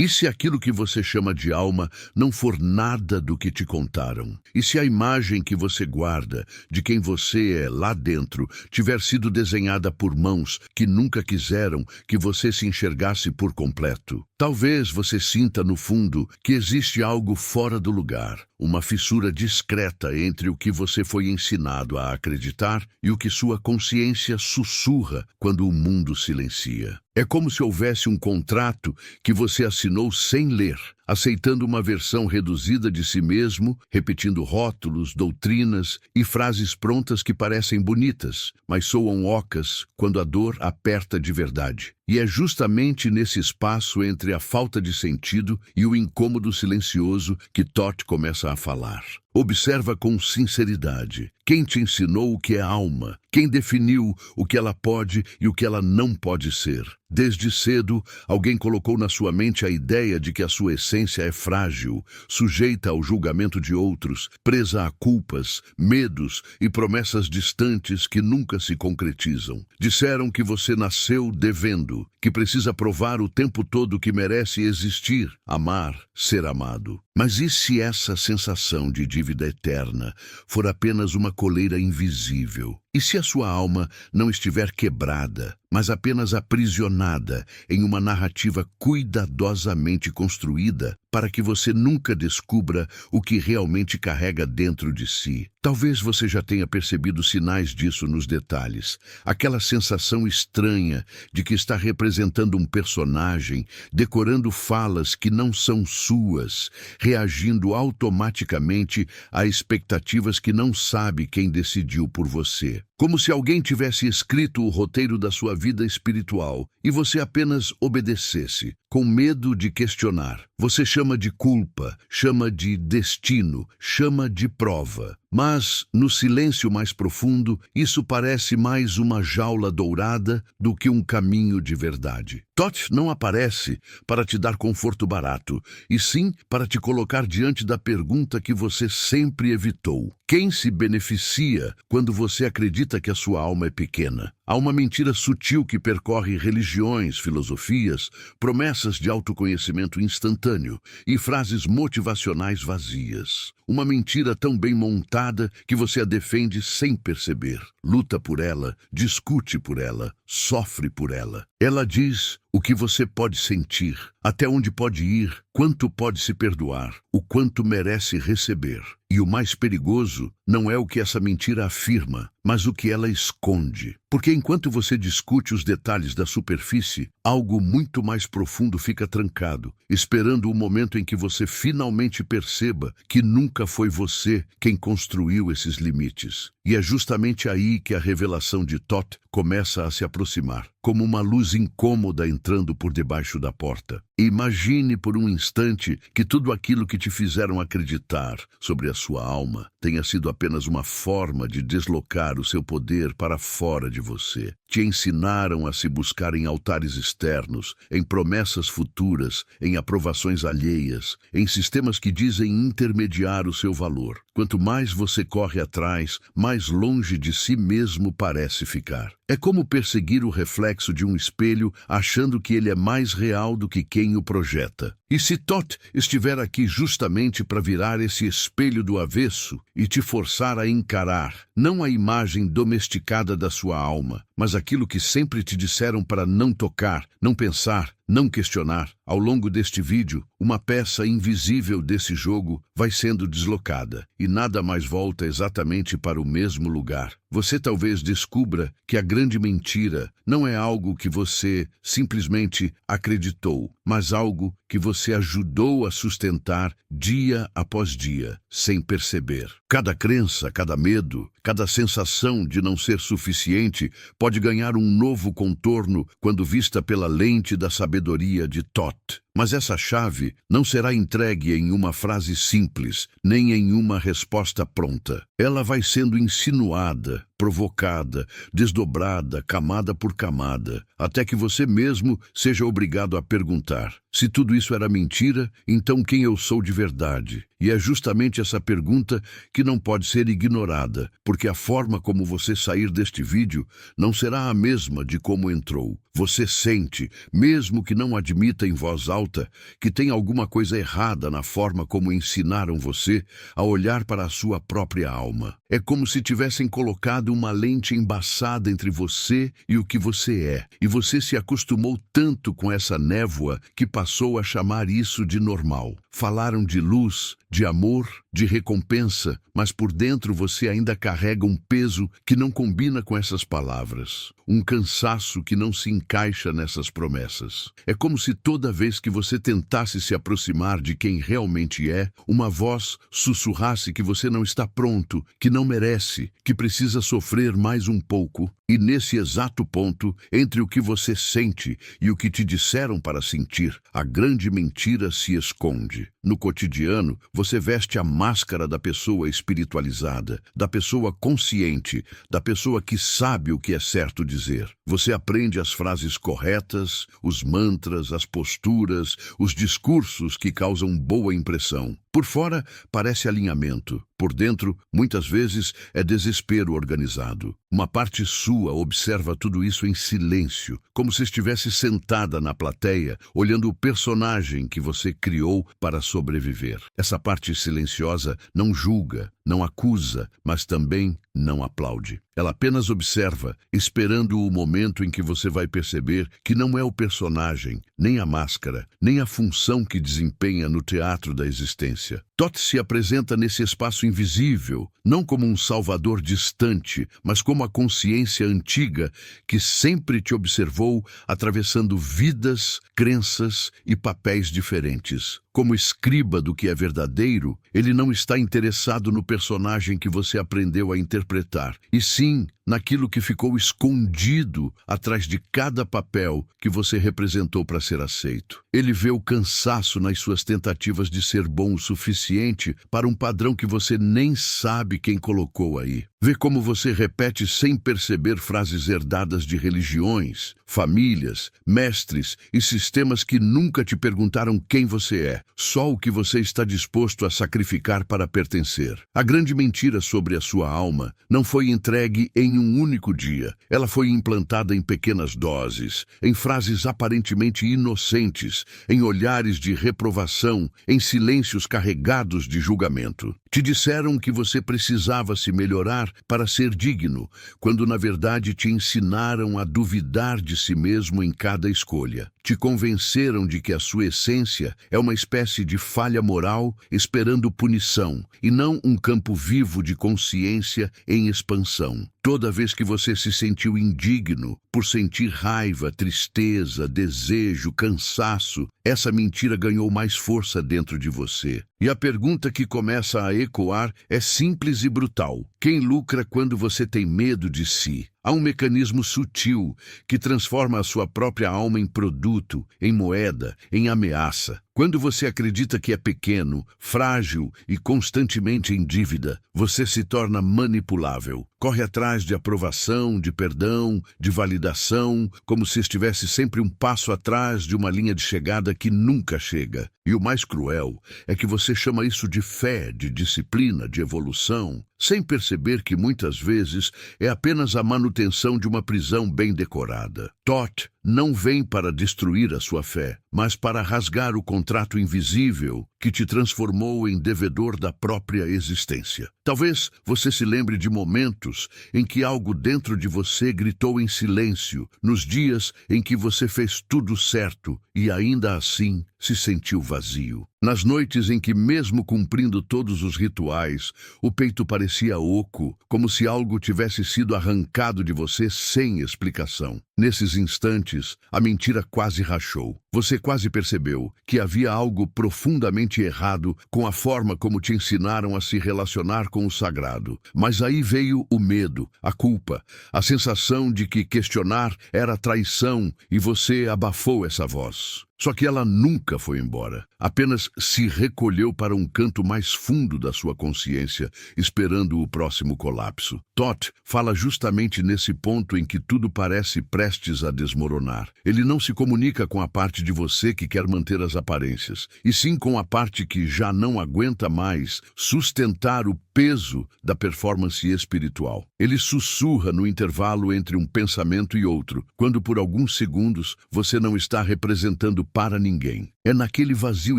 E se aquilo que você chama de alma não for nada do que te contaram? E se a imagem que você guarda de quem você é lá dentro tiver sido desenhada por mãos que nunca quiseram que você se enxergasse por completo? Talvez você sinta no fundo que existe algo fora do lugar, uma fissura discreta entre o que você foi ensinado a acreditar e o que sua consciência sussurra quando o mundo silencia. É como se houvesse um contrato que você assinou sem ler, aceitando uma versão reduzida de si mesmo, repetindo rótulos, doutrinas e frases prontas que parecem bonitas, mas soam ocas quando a dor aperta de verdade. E é justamente nesse espaço entre a falta de sentido e o incômodo silencioso que Todd começa a falar. Observa com sinceridade. Quem te ensinou o que é alma? Quem definiu o que ela pode e o que ela não pode ser? Desde cedo, alguém colocou na sua mente a ideia de que a sua essência é frágil, sujeita ao julgamento de outros, presa a culpas, medos e promessas distantes que nunca se concretizam. Disseram que você nasceu devendo, que precisa provar o tempo todo que merece existir, amar, ser amado. Mas e se essa sensação de dívida eterna for apenas uma coleira invisível? E se a sua alma não estiver quebrada, mas apenas aprisionada em uma narrativa cuidadosamente construída para que você nunca descubra o que realmente carrega dentro de si? Talvez você já tenha percebido sinais disso nos detalhes. Aquela sensação estranha de que está representando um personagem, decorando falas que não são suas, reagindo automaticamente a expectativas que não sabe quem decidiu por você. Como se alguém tivesse escrito o roteiro da sua vida espiritual e você apenas obedecesse, com medo de questionar. Você chama de culpa, chama de destino, chama de prova. Mas, no silêncio mais profundo, isso parece mais uma jaula dourada do que um caminho de verdade. Todd não aparece para te dar conforto barato, e sim para te colocar diante da pergunta que você sempre evitou. Quem se beneficia quando você acredita que a sua alma é pequena? Há uma mentira sutil que percorre religiões, filosofias, promessas de autoconhecimento instantâneo e frases motivacionais vazias. Uma mentira tão bem montada que você a defende sem perceber. Luta por ela, discute por ela, sofre por ela. Ela diz o que você pode sentir, até onde pode ir, quanto pode se perdoar, o quanto merece receber. E o mais perigoso não é o que essa mentira afirma, mas o que ela esconde. Porque enquanto você discute os detalhes da superfície, algo muito mais profundo fica trancado, esperando o momento em que você finalmente perceba que nunca foi você quem construiu esses limites. E é justamente aí que a revelação de Todd começa a se aproximar, como uma luz incômoda entrando por debaixo da porta. Imagine por um instante que tudo aquilo que te fizeram acreditar sobre a sua alma tenha sido apenas uma forma de deslocar o seu poder para fora de você. Te ensinaram a se buscar em altares externos, em promessas futuras, em aprovações alheias, em sistemas que dizem intermediar o seu valor. Quanto mais você corre atrás, mais longe de si mesmo parece ficar. É como perseguir o reflexo de um espelho achando que ele é mais real do que quem o projeta. E se Todd estiver aqui justamente para virar esse espelho do avesso e te forçar a encarar, não a imagem domesticada da sua alma, mas aquilo que sempre te disseram para não tocar, não pensar, não questionar. Ao longo deste vídeo, uma peça invisível desse jogo vai sendo deslocada e nada mais volta exatamente para o mesmo lugar. Você talvez descubra que a grande mentira não é algo que você simplesmente acreditou, mas algo que você ajudou a sustentar dia após dia, sem perceber. Cada crença, cada medo, cada sensação de não ser suficiente pode ganhar um novo contorno quando vista pela lente da sabedoria de Todd. Mas essa chave não será entregue em uma frase simples, nem em uma resposta pronta. Ela vai sendo insinuada, provocada, desdobrada, camada por camada, até que você mesmo seja obrigado a perguntar: se tudo isso era mentira, então quem eu sou de verdade? E é justamente essa pergunta que não pode ser ignorada, porque a forma como você sair deste vídeo não será a mesma de como entrou. Você sente, mesmo que não admita em voz alta, que tem alguma coisa errada na forma como ensinaram você a olhar para a sua própria alma. É como se tivessem colocado uma lente embaçada entre você e o que você é, e você se acostumou tanto com essa névoa que passou a chamar isso de normal. Falaram de luz, de amor, de recompensa, mas por dentro você ainda carrega um peso que não combina com essas palavras, um cansaço que não se encaixa nessas promessas. É como se toda vez que você tentasse se aproximar de quem realmente é, uma voz sussurrasse que você não está pronto, que não merece, que precisa sofrer mais um pouco. E nesse exato ponto, entre o que você sente e o que te disseram para sentir, a grande mentira se esconde. No cotidiano, você veste a máscara da pessoa espiritualizada, da pessoa consciente, da pessoa que sabe o que é certo dizer. Você aprende as frases corretas, os mantras, as posturas, os discursos que causam boa impressão. Por fora, parece alinhamento. Por dentro, muitas vezes, é desespero organizado. Uma parte sua observa tudo isso em silêncio, como se estivesse sentada na plateia, olhando o personagem que você criou para sobreviver. Essa parte silenciosa não julga, não acusa, mas também não aplaude. Ela apenas observa, esperando o momento em que você vai perceber que não é o personagem, nem a máscara, nem a função que desempenha no teatro da existência. Thoth se apresenta nesse espaço invisível, não como um salvador distante, mas como a consciência antiga que sempre te observou atravessando vidas, crenças e papéis diferentes. Como escriba do que é verdadeiro, ele não está interessado no personagem que você aprendeu a interpretar, e sim naquilo que ficou escondido atrás de cada papel que você representou para ser aceito. Ele vê o cansaço nas suas tentativas de ser bom o suficiente para um padrão que você nem sabe quem colocou aí. Vê como você repete sem perceber frases herdadas de religiões, famílias, mestres e sistemas que nunca te perguntaram quem você é, só o que você está disposto a sacrificar para pertencer. A grande mentira sobre a sua alma não foi entregue em um único dia. Ela foi implantada em pequenas doses, em frases aparentemente inocentes, em olhares de reprovação, em silêncios carregados de julgamento. Te disseram que você precisava se melhorar para ser digno, quando na verdade te ensinaram a duvidar de si mesmo em cada escolha. Te convenceram de que a sua essência é uma espécie de falha moral esperando punição, e não um campo vivo de consciência em expansão. Toda vez que você se sentiu indigno por sentir raiva, tristeza, desejo, cansaço, essa mentira ganhou mais força dentro de você. E a pergunta que começa a ecoar é simples e brutal. Quem lucra quando você tem medo de si? Há um mecanismo sutil que transforma a sua própria alma em produto, em moeda, em ameaça. Quando você acredita que é pequeno, frágil e constantemente em dívida, você se torna manipulável. Corre atrás de aprovação, de perdão, de validação, como se estivesse sempre um passo atrás de uma linha de chegada que nunca chega. E o mais cruel é que você chama isso de fé, de disciplina, de evolução, sem perceber que muitas vezes é apenas a manutenção de uma prisão bem decorada. Thoth não vem para destruir a sua fé, mas para rasgar o contrato invisível que te transformou em devedor da própria existência. Talvez você se lembre de momentos em que algo dentro de você gritou em silêncio, nos dias em que você fez tudo certo e ainda assim se sentiu vazio. Nas noites em que, mesmo cumprindo todos os rituais, o peito parecia oco, como se algo tivesse sido arrancado de você sem explicação. Nesses instantes, a mentira quase rachou. Você quase percebeu que havia algo profundamente errado com a forma como te ensinaram a se relacionar com o sagrado. Mas aí veio o medo, a culpa, a sensação de que questionar era traição e você abafou essa voz. Só que ela nunca foi embora, apenas se recolheu para um canto mais fundo da sua consciência, esperando o próximo colapso. Thoth fala justamente nesse ponto em que tudo parece prestes a desmoronar. Ele não se comunica com a parte de você que quer manter as aparências, e sim com a parte que já não aguenta mais sustentar o peso da performance espiritual. Ele sussurra no intervalo entre um pensamento e outro, quando por alguns segundos você não está representando para ninguém. É naquele vazio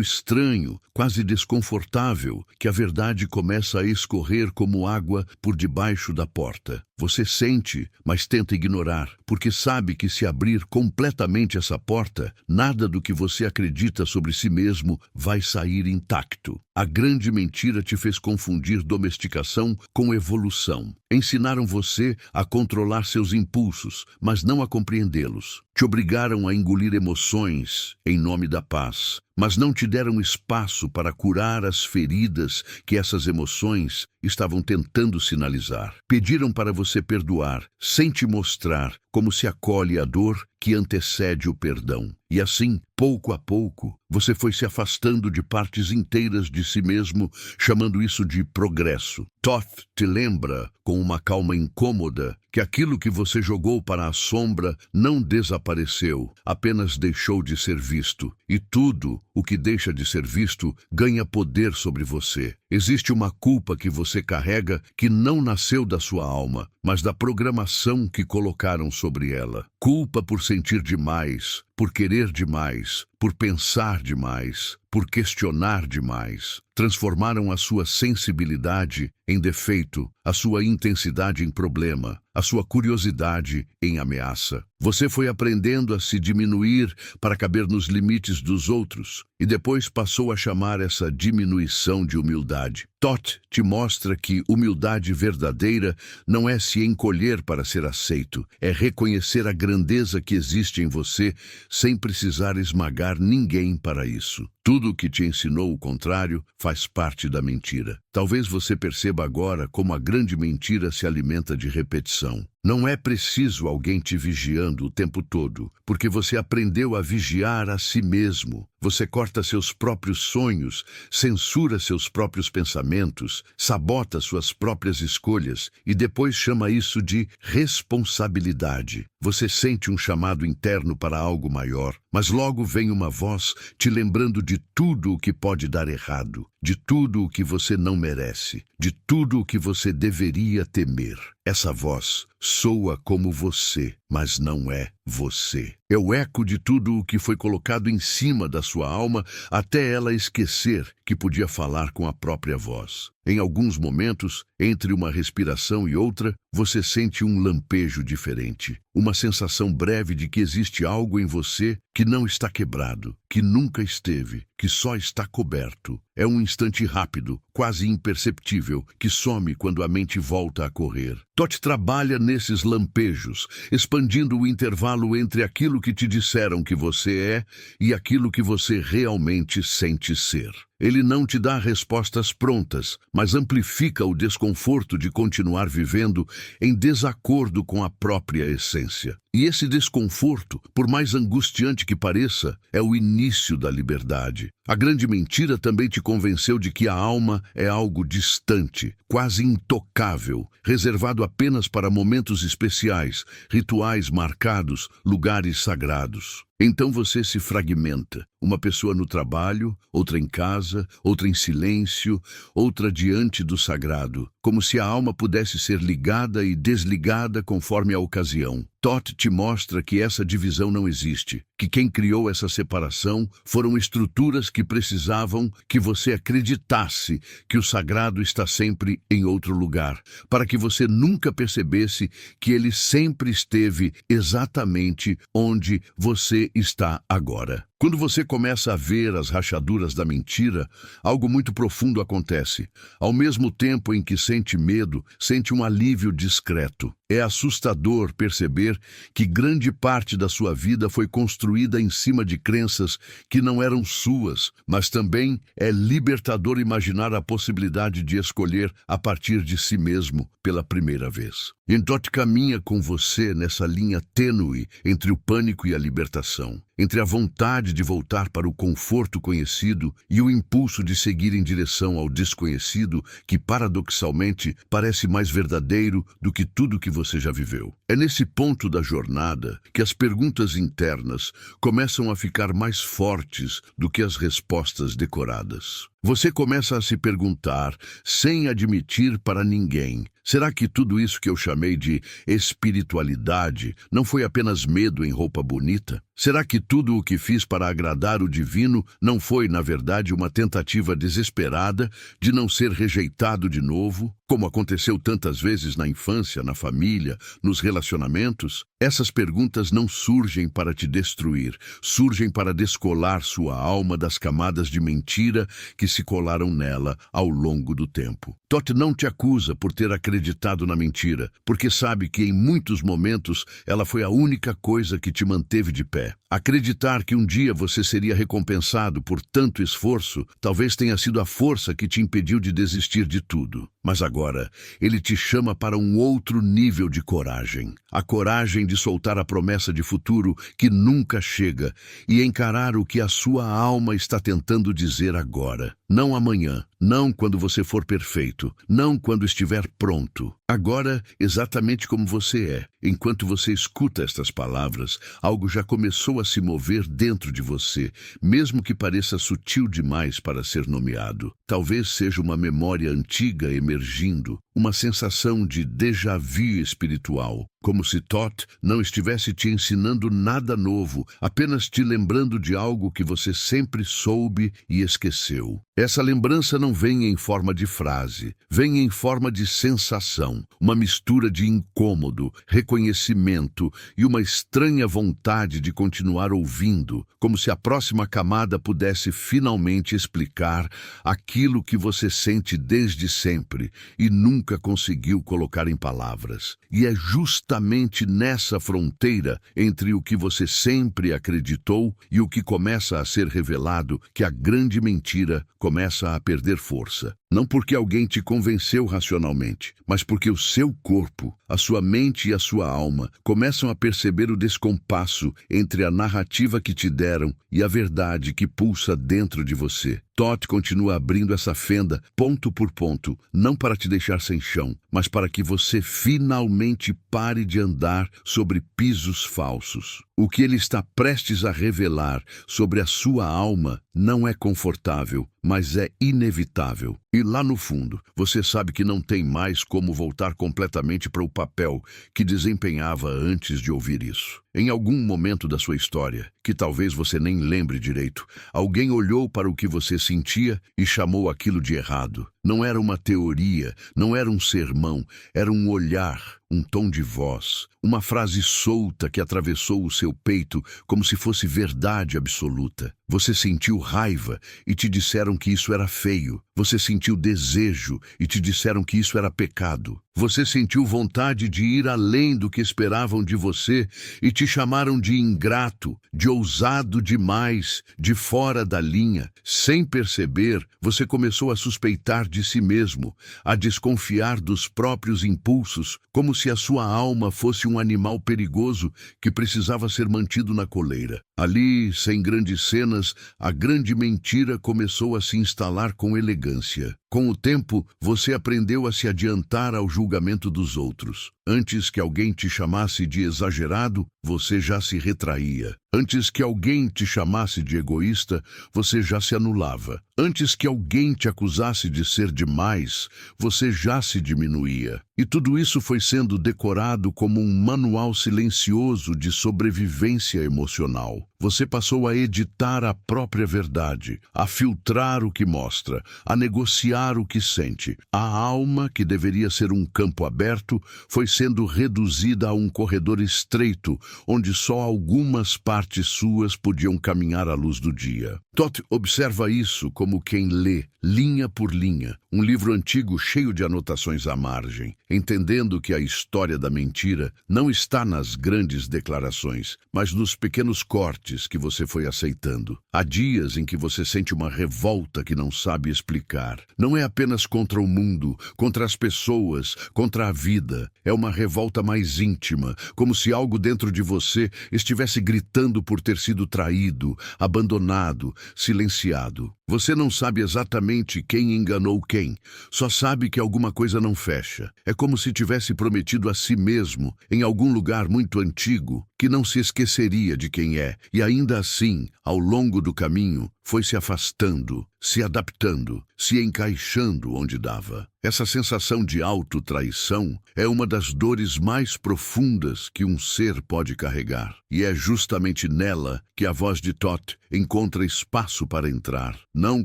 estranho, quase desconfortável, que a verdade começa a escorrer como água por debaixo da porta. Você sente, mas tenta ignorar, porque sabe que se abrir completamente essa porta, nada do que você acredita sobre si mesmo vai sair intacto. A grande mentira te fez confundir domesticação com evolução. Ensinaram você a controlar seus impulsos, mas não a compreendê-los. Te obrigaram a engolir emoções em nome da paz, mas não te deram espaço para curar as feridas que essas emoções estavam tentando sinalizar. Pediram para você perdoar, sem te mostrar como se acolhe a dor que antecede o perdão. E assim, pouco a pouco, você foi se afastando de partes inteiras de si mesmo, chamando isso de progresso. Thoth te lembra, com uma calma incômoda, que aquilo que você jogou para a sombra não desapareceu, apenas deixou de ser visto. E tudo o que deixa de ser visto ganha poder sobre você. Existe uma culpa que você carrega que não nasceu da sua alma, mas da programação que colocaram sobre ela. Culpa por sentir demais, por querer demais, por pensar demais, por questionar demais. Transformaram a sua sensibilidade em defeito, a sua intensidade em problema, a sua curiosidade em ameaça. Você foi aprendendo a se diminuir para caber nos limites dos outros e depois passou a chamar essa diminuição de humildade. Thoth te mostra que humildade verdadeira não é se encolher para ser aceito, é reconhecer a grandeza que existe em você sem precisar esmagar ninguém para isso. Tudo o que te ensinou o contrário faz parte da mentira. Talvez você perceba agora como a grande mentira se alimenta de repetição. Não é preciso alguém te vigiando o tempo todo, porque você aprendeu a vigiar a si mesmo. Você corta seus próprios sonhos, censura seus próprios pensamentos, sabota suas próprias escolhas e depois chama isso de responsabilidade. Você sente um chamado interno para algo maior, mas logo vem uma voz te lembrando de tudo o que pode dar errado, de tudo o que você não merece, de tudo o que você deveria temer. Essa voz soa como você, mas não é você. É o eco de tudo o que foi colocado em cima da sua alma até ela esquecer que podia falar com a própria voz. Em alguns momentos, entre uma respiração e outra, você sente um lampejo diferente. Uma sensação breve de que existe algo em você que não está quebrado, que nunca esteve, que só está coberto. É um instante rápido, quase imperceptível, que some quando a mente volta a correr. Thoth trabalha nesses lampejos, expandindo o intervalo entre aquilo que te disseram que você é e aquilo que você realmente sente ser. Ele não te dá respostas prontas, mas amplifica o desconforto de continuar vivendo em desacordo com a própria essência. E esse desconforto, por mais angustiante que pareça, é o início da liberdade. A grande mentira também te convenceu de que a alma é algo distante, quase intocável, reservado apenas para momentos especiais, rituais marcados, lugares sagrados. Então você se fragmenta. Uma pessoa no trabalho, outra em casa, outra em silêncio, outra diante do sagrado, como se a alma pudesse ser ligada e desligada conforme a ocasião. Thoth te mostra que essa divisão não existe, que quem criou essa separação foram estruturas que precisavam que você acreditasse que o sagrado está sempre em outro lugar, para que você nunca percebesse que ele sempre esteve exatamente onde você está agora. Quando você começa a ver as rachaduras da mentira, algo muito profundo acontece. Ao mesmo tempo em que sente medo, sente um alívio discreto. É assustador perceber que grande parte da sua vida foi construída em cima de crenças que não eram suas, mas também é libertador imaginar a possibilidade de escolher a partir de si mesmo pela primeira vez. Thoth caminha com você nessa linha tênue entre o pânico e a libertação, entre a vontade de voltar para o conforto conhecido e o impulso de seguir em direção ao desconhecido, que paradoxalmente parece mais verdadeiro do que tudo que você já viveu. É nesse ponto da jornada que as perguntas internas começam a ficar mais fortes do que as respostas decoradas. Você começa a se perguntar, sem admitir para ninguém: será que tudo isso que eu chamei de espiritualidade não foi apenas medo em roupa bonita? Será que tudo o que fiz para agradar o divino não foi, na verdade, uma tentativa desesperada de não ser rejeitado de novo, como aconteceu tantas vezes na infância, na família, nos relacionamentos? Essas perguntas não surgem para te destruir, surgem para descolar sua alma das camadas de mentira que se colaram nela ao longo do tempo. Todd não te acusa por ter acreditado na mentira, porque sabe que em muitos momentos ela foi a única coisa que te manteve de pé. Acreditar que um dia você seria recompensado por tanto esforço talvez tenha sido a força que te impediu de desistir de tudo. Mas agora, ele te chama para um outro nível de coragem. A coragem de soltar a promessa de futuro que nunca chega e encarar o que a sua alma está tentando dizer agora. Não amanhã, não quando você for perfeito, não quando estiver pronto. Agora, exatamente como você é. Enquanto você escuta estas palavras, algo já começou a se mover dentro de você, mesmo que pareça sutil demais para ser nomeado. Talvez seja uma memória antiga emergindo, uma sensação de déjà vu espiritual, como se Todd não estivesse te ensinando nada novo, apenas te lembrando de algo que você sempre soube e esqueceu. Essa lembrança não vem em forma de frase, vem em forma de sensação, uma mistura de incômodo, reconhecimento e uma estranha vontade de continuar ouvindo, como se a próxima camada pudesse finalmente explicar aquilo que você sente desde sempre e nunca conseguiu colocar em palavras. E é justamente nessa fronteira entre o que você sempre acreditou e o que começa a ser revelado que a grande mentira começa a perder força. Não porque alguém te convenceu racionalmente, mas porque o seu corpo, a sua mente e a sua alma começam a perceber o descompasso entre a narrativa que te deram e a verdade que pulsa dentro de você. Todd continua abrindo essa fenda, ponto por ponto, não para te deixar sem chão, mas para que você finalmente pare de andar sobre pisos falsos. O que ele está prestes a revelar sobre a sua alma não é confortável, mas é inevitável. E lá no fundo, você sabe que não tem mais como voltar completamente para o papel que desempenhava antes de ouvir isso. Em algum momento da sua história, que talvez você nem lembre direito, alguém olhou para o que você sentia e chamou aquilo de errado. Não era uma teoria, não era um sermão, era um olhar, um tom de voz, uma frase solta que atravessou o seu peito como se fosse verdade absoluta. Você sentiu raiva e te disseram que isso era feio. Você sentiu desejo e te disseram que isso era pecado. Você sentiu vontade de ir além do que esperavam de você e te chamaram de ingrato, de ousado demais, de fora da linha. Sem perceber, você começou a suspeitar de si mesmo, a desconfiar dos próprios impulsos, como se a sua alma fosse um animal perigoso que precisava ser mantido na coleira. Ali, sem grandes cenas, a grande mentira começou a se instalar com elegância. Com o tempo, você aprendeu a se adiantar ao julgamento dos outros. Antes que alguém te chamasse de exagerado, você já se retraía. Antes que alguém te chamasse de egoísta, você já se anulava. Antes que alguém te acusasse de ser demais, você já se diminuía. E tudo isso foi sendo decorado como um manual silencioso de sobrevivência emocional. Você passou a editar a própria verdade, a filtrar o que mostra, a negociar o que sente. A alma, que deveria ser um campo aberto, foi sendo reduzida a um corredor estreito, onde só algumas partes suas podiam caminhar à luz do dia. Todd observa isso como quem lê, linha por linha, um livro antigo cheio de anotações à margem, entendendo que a história da mentira não está nas grandes declarações, mas nos pequenos cortes que você foi aceitando. Há dias em que você sente uma revolta que não sabe explicar. Não é apenas contra o mundo, contra as pessoas, contra a vida. É uma revolta mais íntima, como se algo dentro de você estivesse gritando por ter sido traído, abandonado, silenciado. Você não sabe exatamente quem enganou quem, só sabe que alguma coisa não fecha. É como se tivesse prometido a si mesmo, em algum lugar muito antigo, que não se esqueceria de quem é, e ainda assim, ao longo do caminho, foi se afastando, se adaptando, se encaixando onde dava. Essa sensação de autotraição é uma das dores mais profundas que um ser pode carregar. E é justamente nela que a voz de Thoth encontra espaço para entrar, não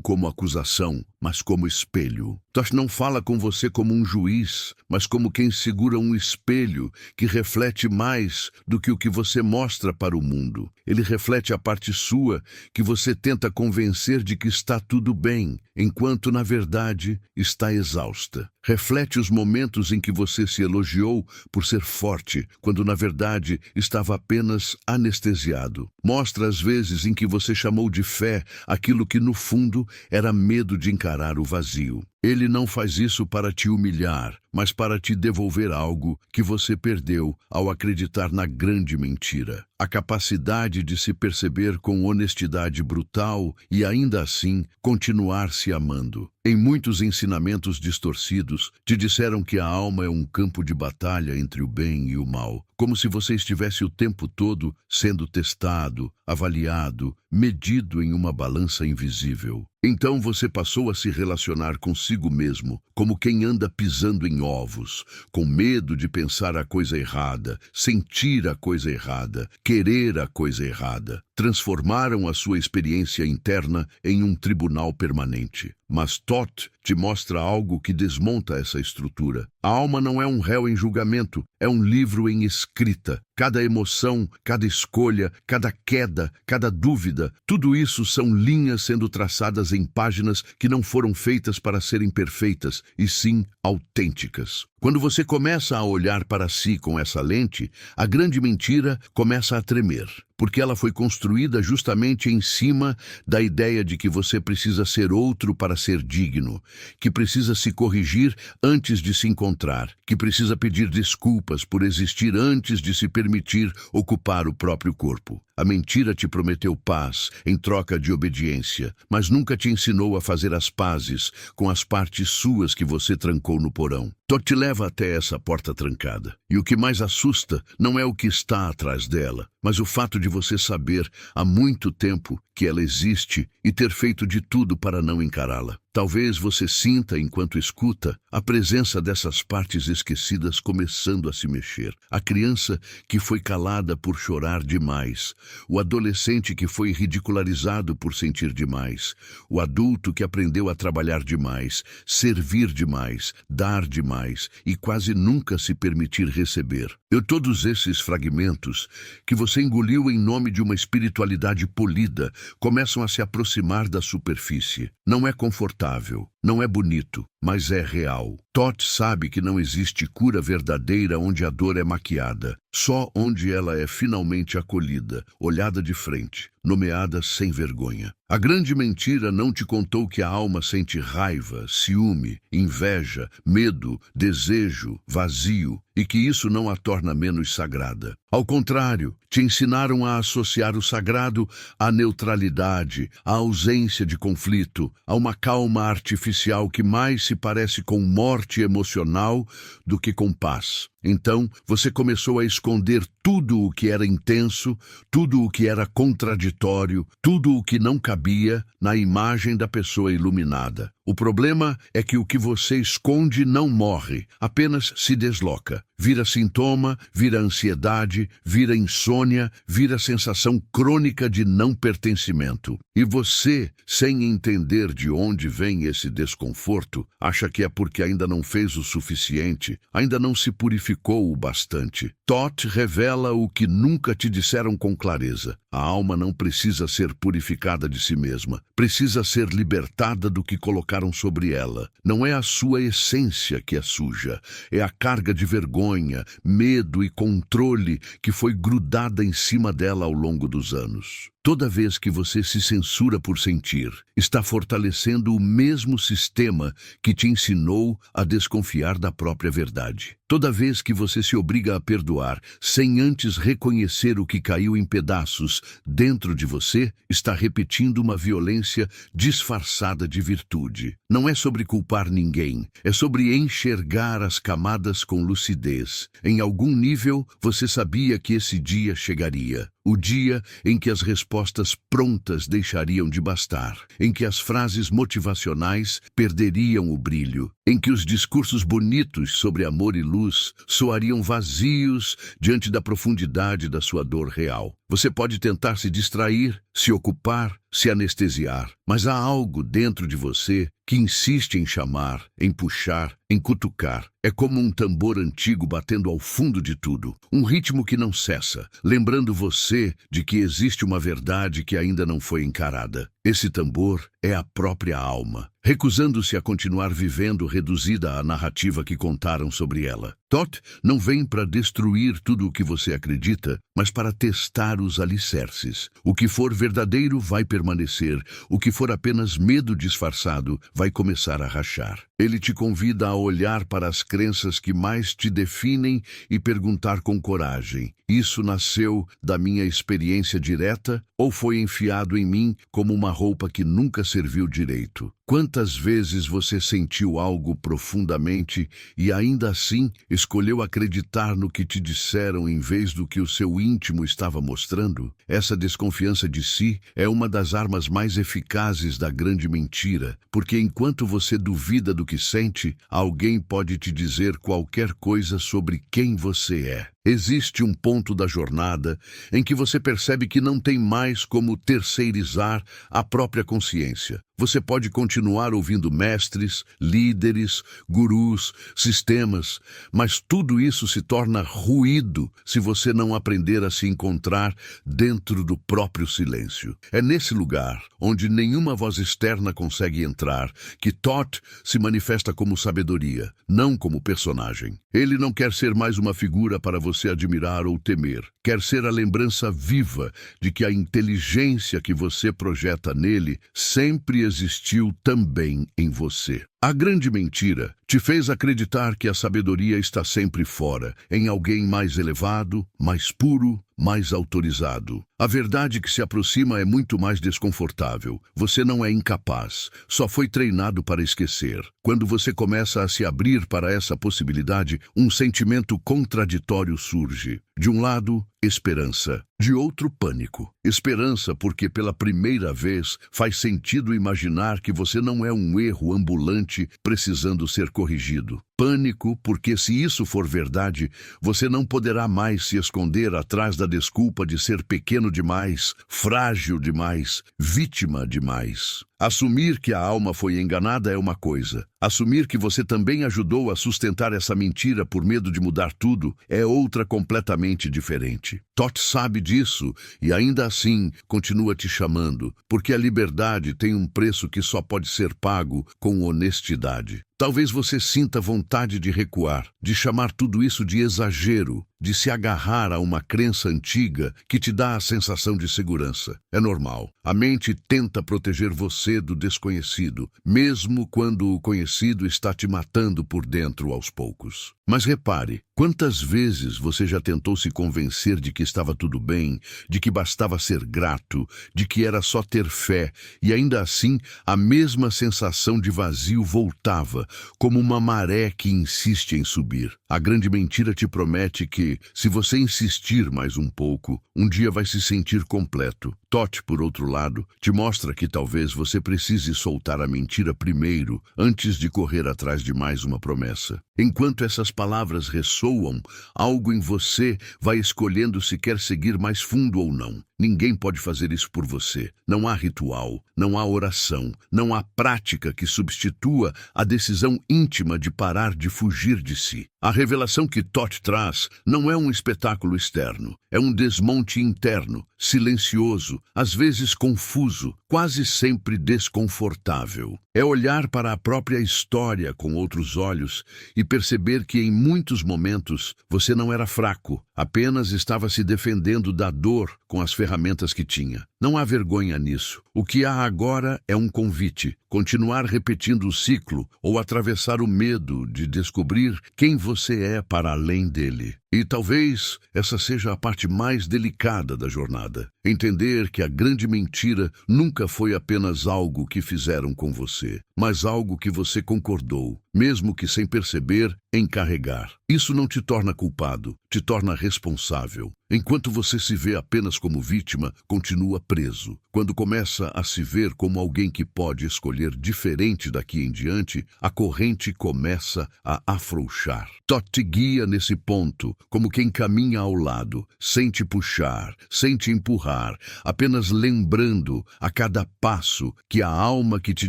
como acusação, mas como espelho. Thoth não fala com você como um juiz, mas como quem segura um espelho que reflete mais do que o que você mostra para o mundo. Ele reflete a parte sua que você tenta convencer de que está tudo bem, enquanto na verdade está exausta. Reflete os momentos em que você se elogiou por ser forte, quando na verdade estava apenas anestesiado. Mostra as vezes em que você chamou de fé aquilo que no fundo era medo de encarar o vazio. Ele não faz isso para te humilhar, mas para te devolver algo que você perdeu ao acreditar na grande mentira. A capacidade de se perceber com honestidade brutal e ainda assim continuar se amando. Em muitos ensinamentos distorcidos, te disseram que a alma é um campo de batalha entre o bem e o mal, como se você estivesse o tempo todo sendo testado, avaliado, medido em uma balança invisível. Então você passou a se relacionar consigo mesmo como quem anda pisando em ovos, com medo de pensar a coisa errada, sentir a coisa errada, querer a coisa errada. Transformaram a sua experiência interna em um tribunal permanente. Mas Thoth te mostra algo que desmonta essa estrutura. A alma não é um réu em julgamento, é um livro em escrita. Cada emoção, cada escolha, cada queda, cada dúvida, tudo isso são linhas sendo traçadas em páginas que não foram feitas para serem perfeitas, e sim autênticas. Quando você começa a olhar para si com essa lente, a grande mentira começa a tremer, porque ela foi construída justamente em cima da ideia de que você precisa ser outro para ser digno, que precisa se corrigir antes de se encontrar, que precisa pedir desculpas por existir antes de se permitir ocupar o próprio corpo. A mentira te prometeu paz em troca de obediência, mas nunca te ensinou a fazer as pazes com as partes suas que você trancou no porão. Thoth te leva até essa porta trancada. E o que mais assusta não é o que está atrás dela, mas o fato de você saber há muito tempo que ela existe e ter feito de tudo para não encará-la. Talvez você sinta, enquanto escuta, a presença dessas partes esquecidas começando a se mexer. A criança que foi calada por chorar demais, o adolescente que foi ridicularizado por sentir demais, o adulto que aprendeu a trabalhar demais, servir demais, dar demais e quase nunca se permitir receber. Todos esses fragmentos que você engoliu em nome de uma espiritualidade polida começam a se aproximar da superfície. Não é confortável, não é bonito, mas é real. Thoth sabe que não existe cura verdadeira onde a dor é maquiada, só onde ela é finalmente acolhida, olhada de frente, nomeada sem vergonha. A grande mentira não te contou que a alma sente raiva, ciúme, inveja, medo, desejo, vazio, e que isso não a torna menos sagrada. Ao contrário, te ensinaram a associar o sagrado à neutralidade, à ausência de conflito, a uma calma artificial que mais se parece com morte emocional do que com paz. Então, você começou a esconder tudo o que era intenso, tudo o que era contraditório, tudo o que não cabia na imagem da pessoa iluminada. O problema é que o que você esconde não morre, apenas se desloca. Vira sintoma, vira ansiedade, vira insônia, vira sensação crônica de não pertencimento. E você, sem entender de onde vem esse desconforto, acha que é porque ainda não fez o suficiente, ainda não se purificou o bastante. Thoth revela o que nunca te disseram com clareza. A alma não precisa ser purificada de si mesma, precisa ser libertada do que colocaram colocaram sobre ela. Não é a sua essência que é suja, é a carga de vergonha, medo e controle que foi grudada em cima dela ao longo dos anos. Toda vez que você se censura por sentir, está fortalecendo o mesmo sistema que te ensinou a desconfiar da própria verdade. Toda vez que você se obriga a perdoar, sem antes reconhecer o que caiu em pedaços dentro de você, está repetindo uma violência disfarçada de virtude. Não é sobre culpar ninguém, é sobre enxergar as camadas com lucidez. Em algum nível, você sabia que esse dia chegaria. O dia em que as respostas prontas deixariam de bastar, em que as frases motivacionais perderiam o brilho, em que os discursos bonitos sobre amor e luz soariam vazios diante da profundidade da sua dor real. Você pode tentar se distrair, se ocupar, se anestesiar, mas há algo dentro de você que insiste em chamar, em puxar, em cutucar. É como um tambor antigo batendo ao fundo de tudo, um ritmo que não cessa, lembrando você de que existe uma verdade que ainda não foi encarada. Esse tambor é a própria alma, recusando-se a continuar vivendo reduzida à narrativa que contaram sobre ela. Thoth não vem para destruir tudo o que você acredita, mas para testar os alicerces. O que for verdadeiro vai permanecer, o que for apenas medo disfarçado vai começar a rachar. Ele te convida a olhar para as crenças que mais te definem e perguntar com coragem: isso nasceu da minha experiência direta ou foi enfiado em mim como uma roupa que nunca serviu direito? Quantas vezes você sentiu algo profundamente e ainda assim escolheu acreditar no que te disseram em vez do que o seu íntimo estava mostrando? Essa desconfiança de si é uma das armas mais eficazes da grande mentira, porque enquanto você duvida do que sente, alguém pode te dizer qualquer coisa sobre quem você é. Existe um ponto da jornada em que você percebe que não tem mais como terceirizar a própria consciência. Você pode continuar ouvindo mestres, líderes, gurus, sistemas, mas tudo isso se torna ruído se você não aprender a se encontrar dentro do próprio silêncio. É nesse lugar, onde nenhuma voz externa consegue entrar, que Thoth se manifesta como sabedoria, não como personagem. Ele não quer ser mais uma figura para você admirar ou temer. Quer ser a lembrança viva de que a inteligência que você projeta nele sempre existiu também em você. A grande mentira te fez acreditar que a sabedoria está sempre fora, em alguém mais elevado, mais puro, mais autorizado. A verdade que se aproxima é muito mais desconfortável. Você não é incapaz, só foi treinado para esquecer. Quando você começa a se abrir para essa possibilidade, um sentimento contraditório surge. De um lado, esperança. De outro, pânico. Esperança porque pela primeira vez faz sentido imaginar que você não é um erro ambulante precisando ser corrigido. Pânico porque, se isso for verdade, você não poderá mais se esconder atrás da desculpa de ser pequeno demais, frágil demais, vítima demais. Assumir que a alma foi enganada é uma coisa. Assumir que você também ajudou a sustentar essa mentira por medo de mudar tudo é outra completamente diferente. Thoth sabe disso e ainda assim continua te chamando, porque a liberdade tem um preço que só pode ser pago com honestidade. Talvez você sinta vontade de recuar, de chamar tudo isso de exagero, de se agarrar a uma crença antiga que te dá a sensação de segurança. É normal. A mente tenta proteger você do desconhecido, mesmo quando o conhecido está te matando por dentro aos poucos. Mas repare, quantas vezes você já tentou se convencer de que estava tudo bem, de que bastava ser grato, de que era só ter fé, e ainda assim a mesma sensação de vazio voltava, como uma maré que insiste em subir. A grande mentira te promete que, se você insistir mais um pouco, um dia vai se sentir completo. Thoth, por outro lado, te mostra que talvez você precise soltar a mentira primeiro, antes de correr atrás de mais uma promessa. Enquanto essas palavras ressoam, algo em você vai escolhendo se quer seguir mais fundo ou não. Ninguém pode fazer isso por você. Não há ritual, não há oração, não há prática que substitua a decisão íntima de parar de fugir de si. A revelação que Thoth traz não é um espetáculo externo, é um desmonte interno, silencioso, às vezes confuso, quase sempre desconfortável. É olhar para a própria história com outros olhos e perceber que em muitos momentos você não era fraco, apenas estava se defendendo da dor com as ferramentas que tinha. Não há vergonha nisso. O que há agora é um convite, continuar repetindo o ciclo ou atravessar o medo de descobrir quem você é para além dele. E talvez essa seja a parte mais delicada da jornada. Entender que a grande mentira nunca foi apenas algo que fizeram com você, mas algo que você concordou, mesmo que sem perceber, em carregar. Isso não te torna culpado, te torna responsável. Enquanto você se vê apenas como vítima, continua preso. Quando começa a se ver como alguém que pode escolher diferente daqui em diante, a corrente começa a afrouxar. Todd te guia nesse ponto, como quem caminha ao lado, sem te puxar, sem te empurrar, apenas lembrando a cada passo que a alma que te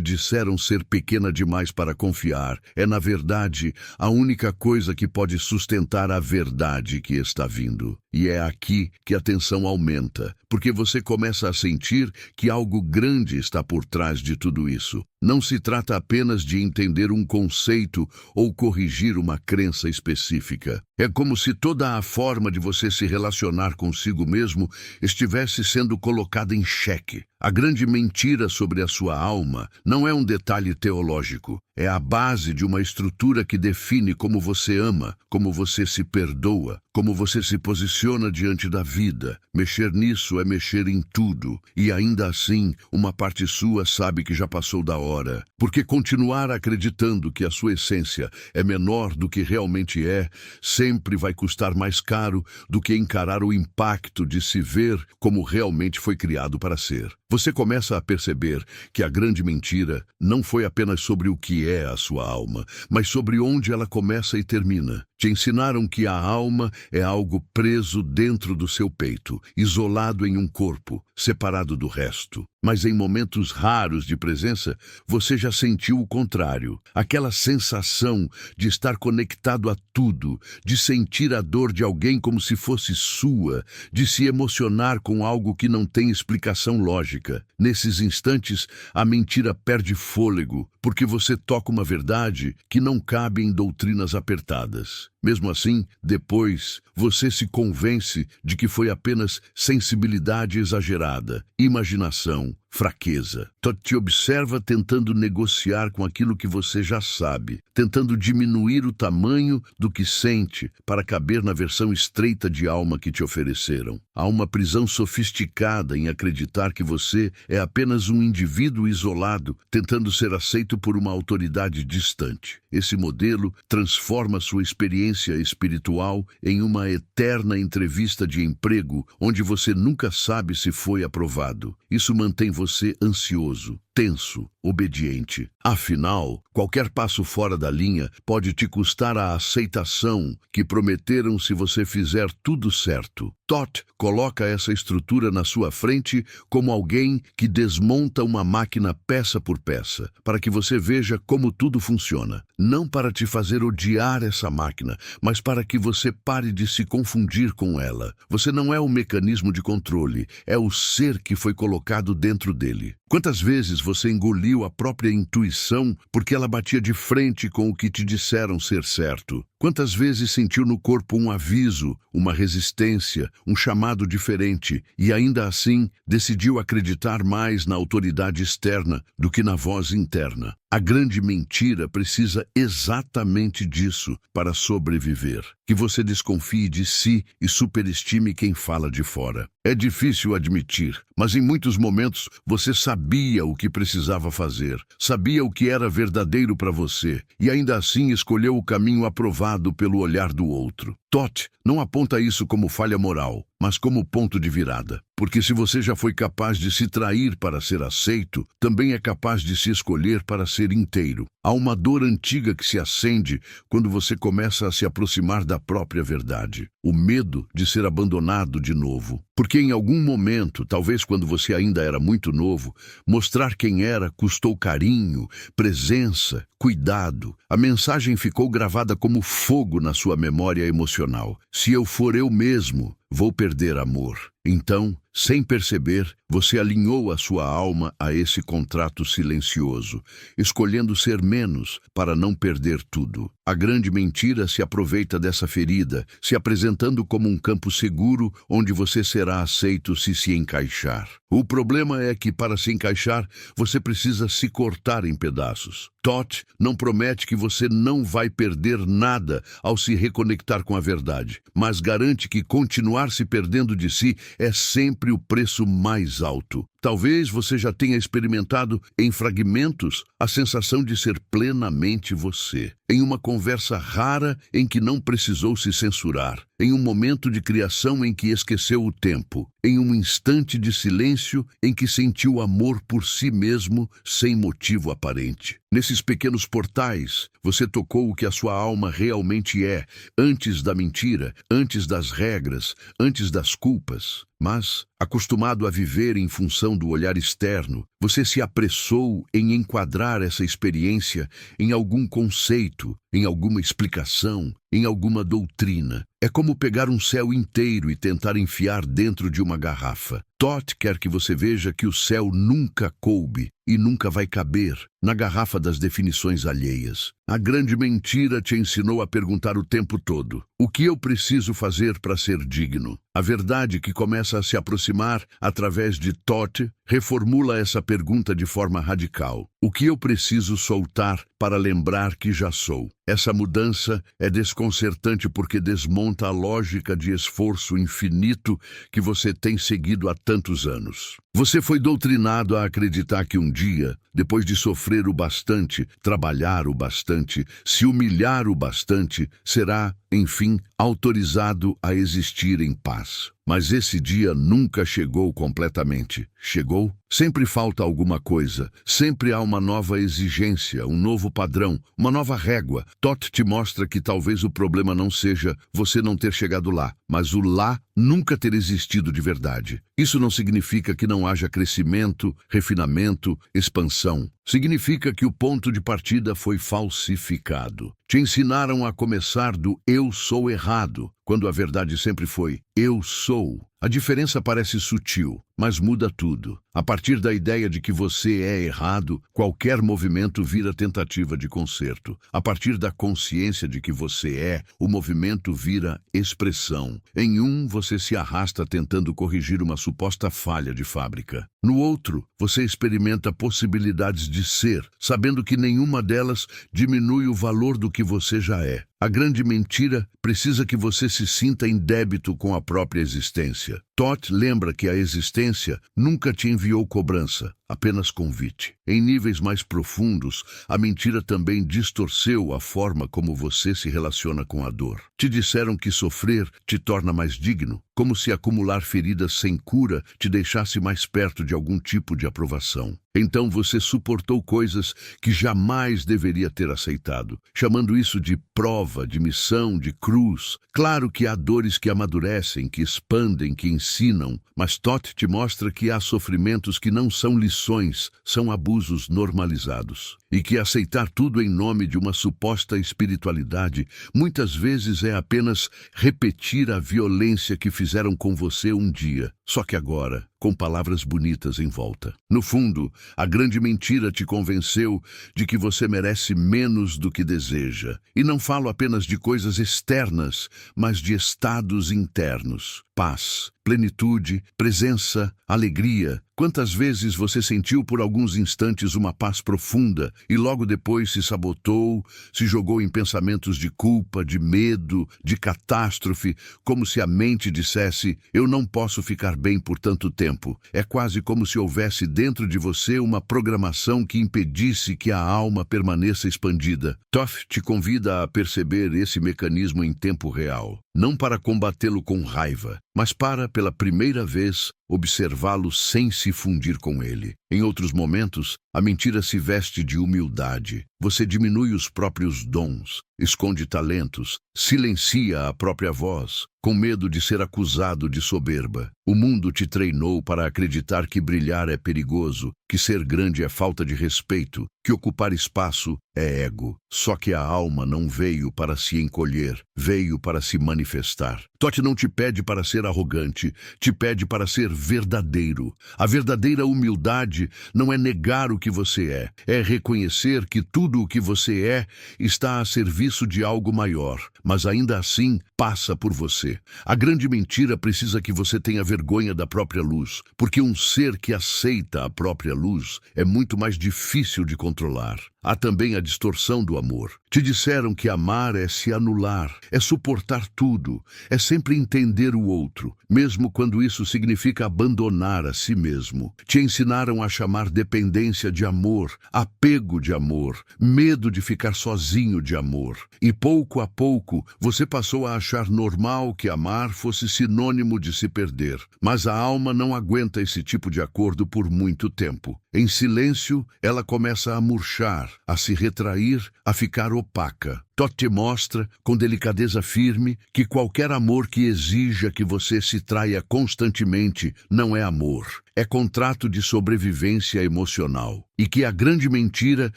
disseram ser pequena demais para confiar é, na verdade, a única coisa que pode sustentar a verdade que está vindo. E é aqui que a tensão aumenta, porque você começa a sentir que algo grande está por trás de tudo isso. Não se trata apenas de entender um conceito ou corrigir uma crença específica. É como se toda a forma de você se relacionar consigo mesmo estivesse sendo colocada em xeque. A grande mentira sobre a sua alma não é um detalhe teológico. É a base de uma estrutura que define como você ama, como você se perdoa, como você se posiciona diante da vida. Mexer nisso é mexer em tudo. E ainda assim, uma parte sua sabe que já passou da hora. Porque continuar acreditando que a sua essência é menor do que realmente é, sempre vai custar mais caro do que encarar o impacto de se ver como realmente foi criado para ser. Você começa a perceber que a grande mentira não foi apenas sobre o que é a sua alma, mas sobre onde ela começa e termina. Te ensinaram que a alma é algo preso dentro do seu peito, isolado em um corpo, separado do resto. Mas em momentos raros de presença, você já sentiu o contrário. Aquela sensação de estar conectado a tudo, de sentir a dor de alguém como se fosse sua, de se emocionar com algo que não tem explicação lógica. Nesses instantes, a mentira perde fôlego, porque você toca uma verdade que não cabe em doutrinas apertadas. Mesmo assim, depois, você se convence de que foi apenas sensibilidade exagerada, imaginação, fraqueza. Todd te observa tentando negociar com aquilo que você já sabe, tentando diminuir o tamanho do que sente para caber na versão estreita de alma que te ofereceram. Há uma prisão sofisticada em acreditar que você é apenas um indivíduo isolado, tentando ser aceito por uma autoridade distante. Esse modelo transforma sua experiência espiritual em uma eterna entrevista de emprego, onde você nunca sabe se foi aprovado. Isso mantém você ansioso, tenso, obediente. Afinal, qualquer passo fora da linha pode te custar a aceitação que prometeram se você fizer tudo certo. Todd coloca essa estrutura na sua frente como alguém que desmonta uma máquina peça por peça, para que você veja como tudo funciona. Não para te fazer odiar essa máquina, mas para que você pare de se confundir com ela. Você não é o mecanismo de controle, é o ser que foi colocado dentro dele. Quantas vezes você engoliu a própria intuição porque ela batia de frente com o que te disseram ser certo? Quantas vezes sentiu no corpo um aviso, uma resistência, um chamado diferente e ainda assim decidiu acreditar mais na autoridade externa do que na voz interna? A grande mentira precisa exatamente disso para sobreviver. Que você desconfie de si e superestime quem fala de fora. É difícil admitir, mas em muitos momentos você sabia o que precisava fazer, sabia o que era verdadeiro para você e ainda assim escolheu o caminho aprovado pelo olhar do outro. Todd não aponta isso como falha moral, mas como ponto de virada. Porque se você já foi capaz de se trair para ser aceito, também é capaz de se escolher para ser inteiro. Há uma dor antiga que se acende quando você começa a se aproximar da própria verdade. O medo de ser abandonado de novo. Porque em algum momento, talvez quando você ainda era muito novo, mostrar quem era custou carinho, presença, cuidado. A mensagem ficou gravada como fogo na sua memória emocional. Se eu for eu mesmo, vou perder amor. Então, sem perceber, você alinhou a sua alma a esse contrato silencioso, escolhendo ser menos para não perder tudo. A grande mentira se aproveita dessa ferida, se apresentando como um campo seguro onde você será aceito se encaixar. O problema é que, para se encaixar, você precisa se cortar em pedaços. Toth não promete que você não vai perder nada ao se reconectar com a verdade, mas garante que continuar se perdendo de si é sempre o preço mais alto. Talvez você já tenha experimentado em fragmentos a sensação de ser plenamente você, em uma conversa rara em que não precisou se censurar, em um momento de criação em que esqueceu o tempo, em um instante de silêncio em que sentiu amor por si mesmo sem motivo aparente. Nesses pequenos portais, você tocou o que a sua alma realmente é, antes da mentira, antes das regras, antes das culpas. Mas, acostumado a viver em função do olhar externo, você se apressou em enquadrar essa experiência em algum conceito, em alguma explicação, em alguma doutrina. É como pegar um céu inteiro e tentar enfiar dentro de uma garrafa. Toth quer que você veja que o céu nunca coube e nunca vai caber na garrafa das definições alheias. A grande mentira te ensinou a perguntar o tempo todo: o que eu preciso fazer para ser digno? A verdade que começa a se aproximar através de Toth reformula essa pergunta de forma radical. O que eu preciso soltar para lembrar que já sou? Essa mudança é desconcertante porque desmonta a lógica de esforço infinito que você tem seguido há tantos anos. Você foi doutrinado a acreditar que um dia, depois de sofrer o bastante, trabalhar o bastante, se humilhar o bastante, será, enfim, autorizado a existir em paz. Mas esse dia nunca chegou completamente. Chegou? Sempre falta alguma coisa. Sempre há uma nova exigência, um novo padrão, uma nova régua. Toth te mostra que talvez o problema não seja você não ter chegado lá, mas o lá nunca ter existido de verdade. Isso não significa que não haja crescimento, refinamento, expansão. Significa que o ponto de partida foi falsificado. Te ensinaram a começar do eu sou errado, quando a verdade sempre foi eu sou. A diferença parece sutil, mas muda tudo. A partir da ideia de que você é errado, qualquer movimento vira tentativa de conserto. A partir da consciência de que você é, o movimento vira expressão. Em um, você se arrasta tentando corrigir uma suposta falha de fábrica. No outro, você experimenta possibilidades de ser, sabendo que nenhuma delas diminui o valor do que você já é. A grande mentira precisa que você se sinta em débito com a própria existência. Toth lembra que a existência nunca te enviou cobrança, apenas convite. Em níveis mais profundos, a mentira também distorceu a forma como você se relaciona com a dor. Te disseram que sofrer te torna mais digno, como se acumular feridas sem cura te deixasse mais perto de algum tipo de aprovação. Então você suportou coisas que jamais deveria ter aceitado, chamando isso de prova, de missão, de cruz. Claro que há dores que amadurecem, que expandem, que ensinam, mas Toth te mostra que há sofrimentos que não são lições, são abusos normalizados. E que aceitar tudo em nome de uma suposta espiritualidade muitas vezes é apenas repetir a violência que fizeram com você um dia, só que agora, com palavras bonitas em volta. No fundo, a grande mentira te convenceu de que você merece menos do que deseja. E não falo apenas de coisas externas, mas de estados internos. Paz, plenitude, presença, alegria. Quantas vezes você sentiu por alguns instantes uma paz profunda e logo depois se sabotou, se jogou em pensamentos de culpa, de medo, de catástrofe, como se a mente dissesse: eu não posso ficar bem por tanto tempo. É quase como se houvesse dentro de você uma programação que impedisse que a alma permaneça expandida. Toth te convida a perceber esse mecanismo em tempo real, não para combatê-lo com raiva, mas para, pela primeira vez, observá-lo sem se fundir com ele. Em outros momentos, a mentira se veste de humildade. Você diminui os próprios dons, esconde talentos, silencia a própria voz, com medo de ser acusado de soberba. O mundo te treinou para acreditar que brilhar é perigoso, que ser grande é falta de respeito, que ocupar espaço é ego. Só que a alma não veio para se encolher, veio para se manifestar. Toth não te pede para ser ser arrogante, te pede para ser verdadeiro. A verdadeira humildade não é negar o que você é reconhecer que tudo o que você é está a serviço de algo maior, mas ainda assim passa por você. A grande mentira precisa que você tenha vergonha da própria luz, porque um ser que aceita a própria luz é muito mais difícil de controlar. Há também a distorção do amor. Te disseram que amar é se anular, é suportar tudo, é sempre entender o outro, mesmo quando isso significa abandonar a si mesmo. Te ensinaram a chamar dependência de amor, apego de amor, medo de ficar sozinho de amor. E pouco a pouco você passou a achar normal que amar fosse sinônimo de se perder. Mas a alma não aguenta esse tipo de acordo por muito tempo. Em silêncio, ela começa a murchar, a se retrair, a ficar opaca. Todd te mostra, com delicadeza firme, que qualquer amor que exija que você se traia constantemente não é amor. É contrato de sobrevivência emocional. E que a grande mentira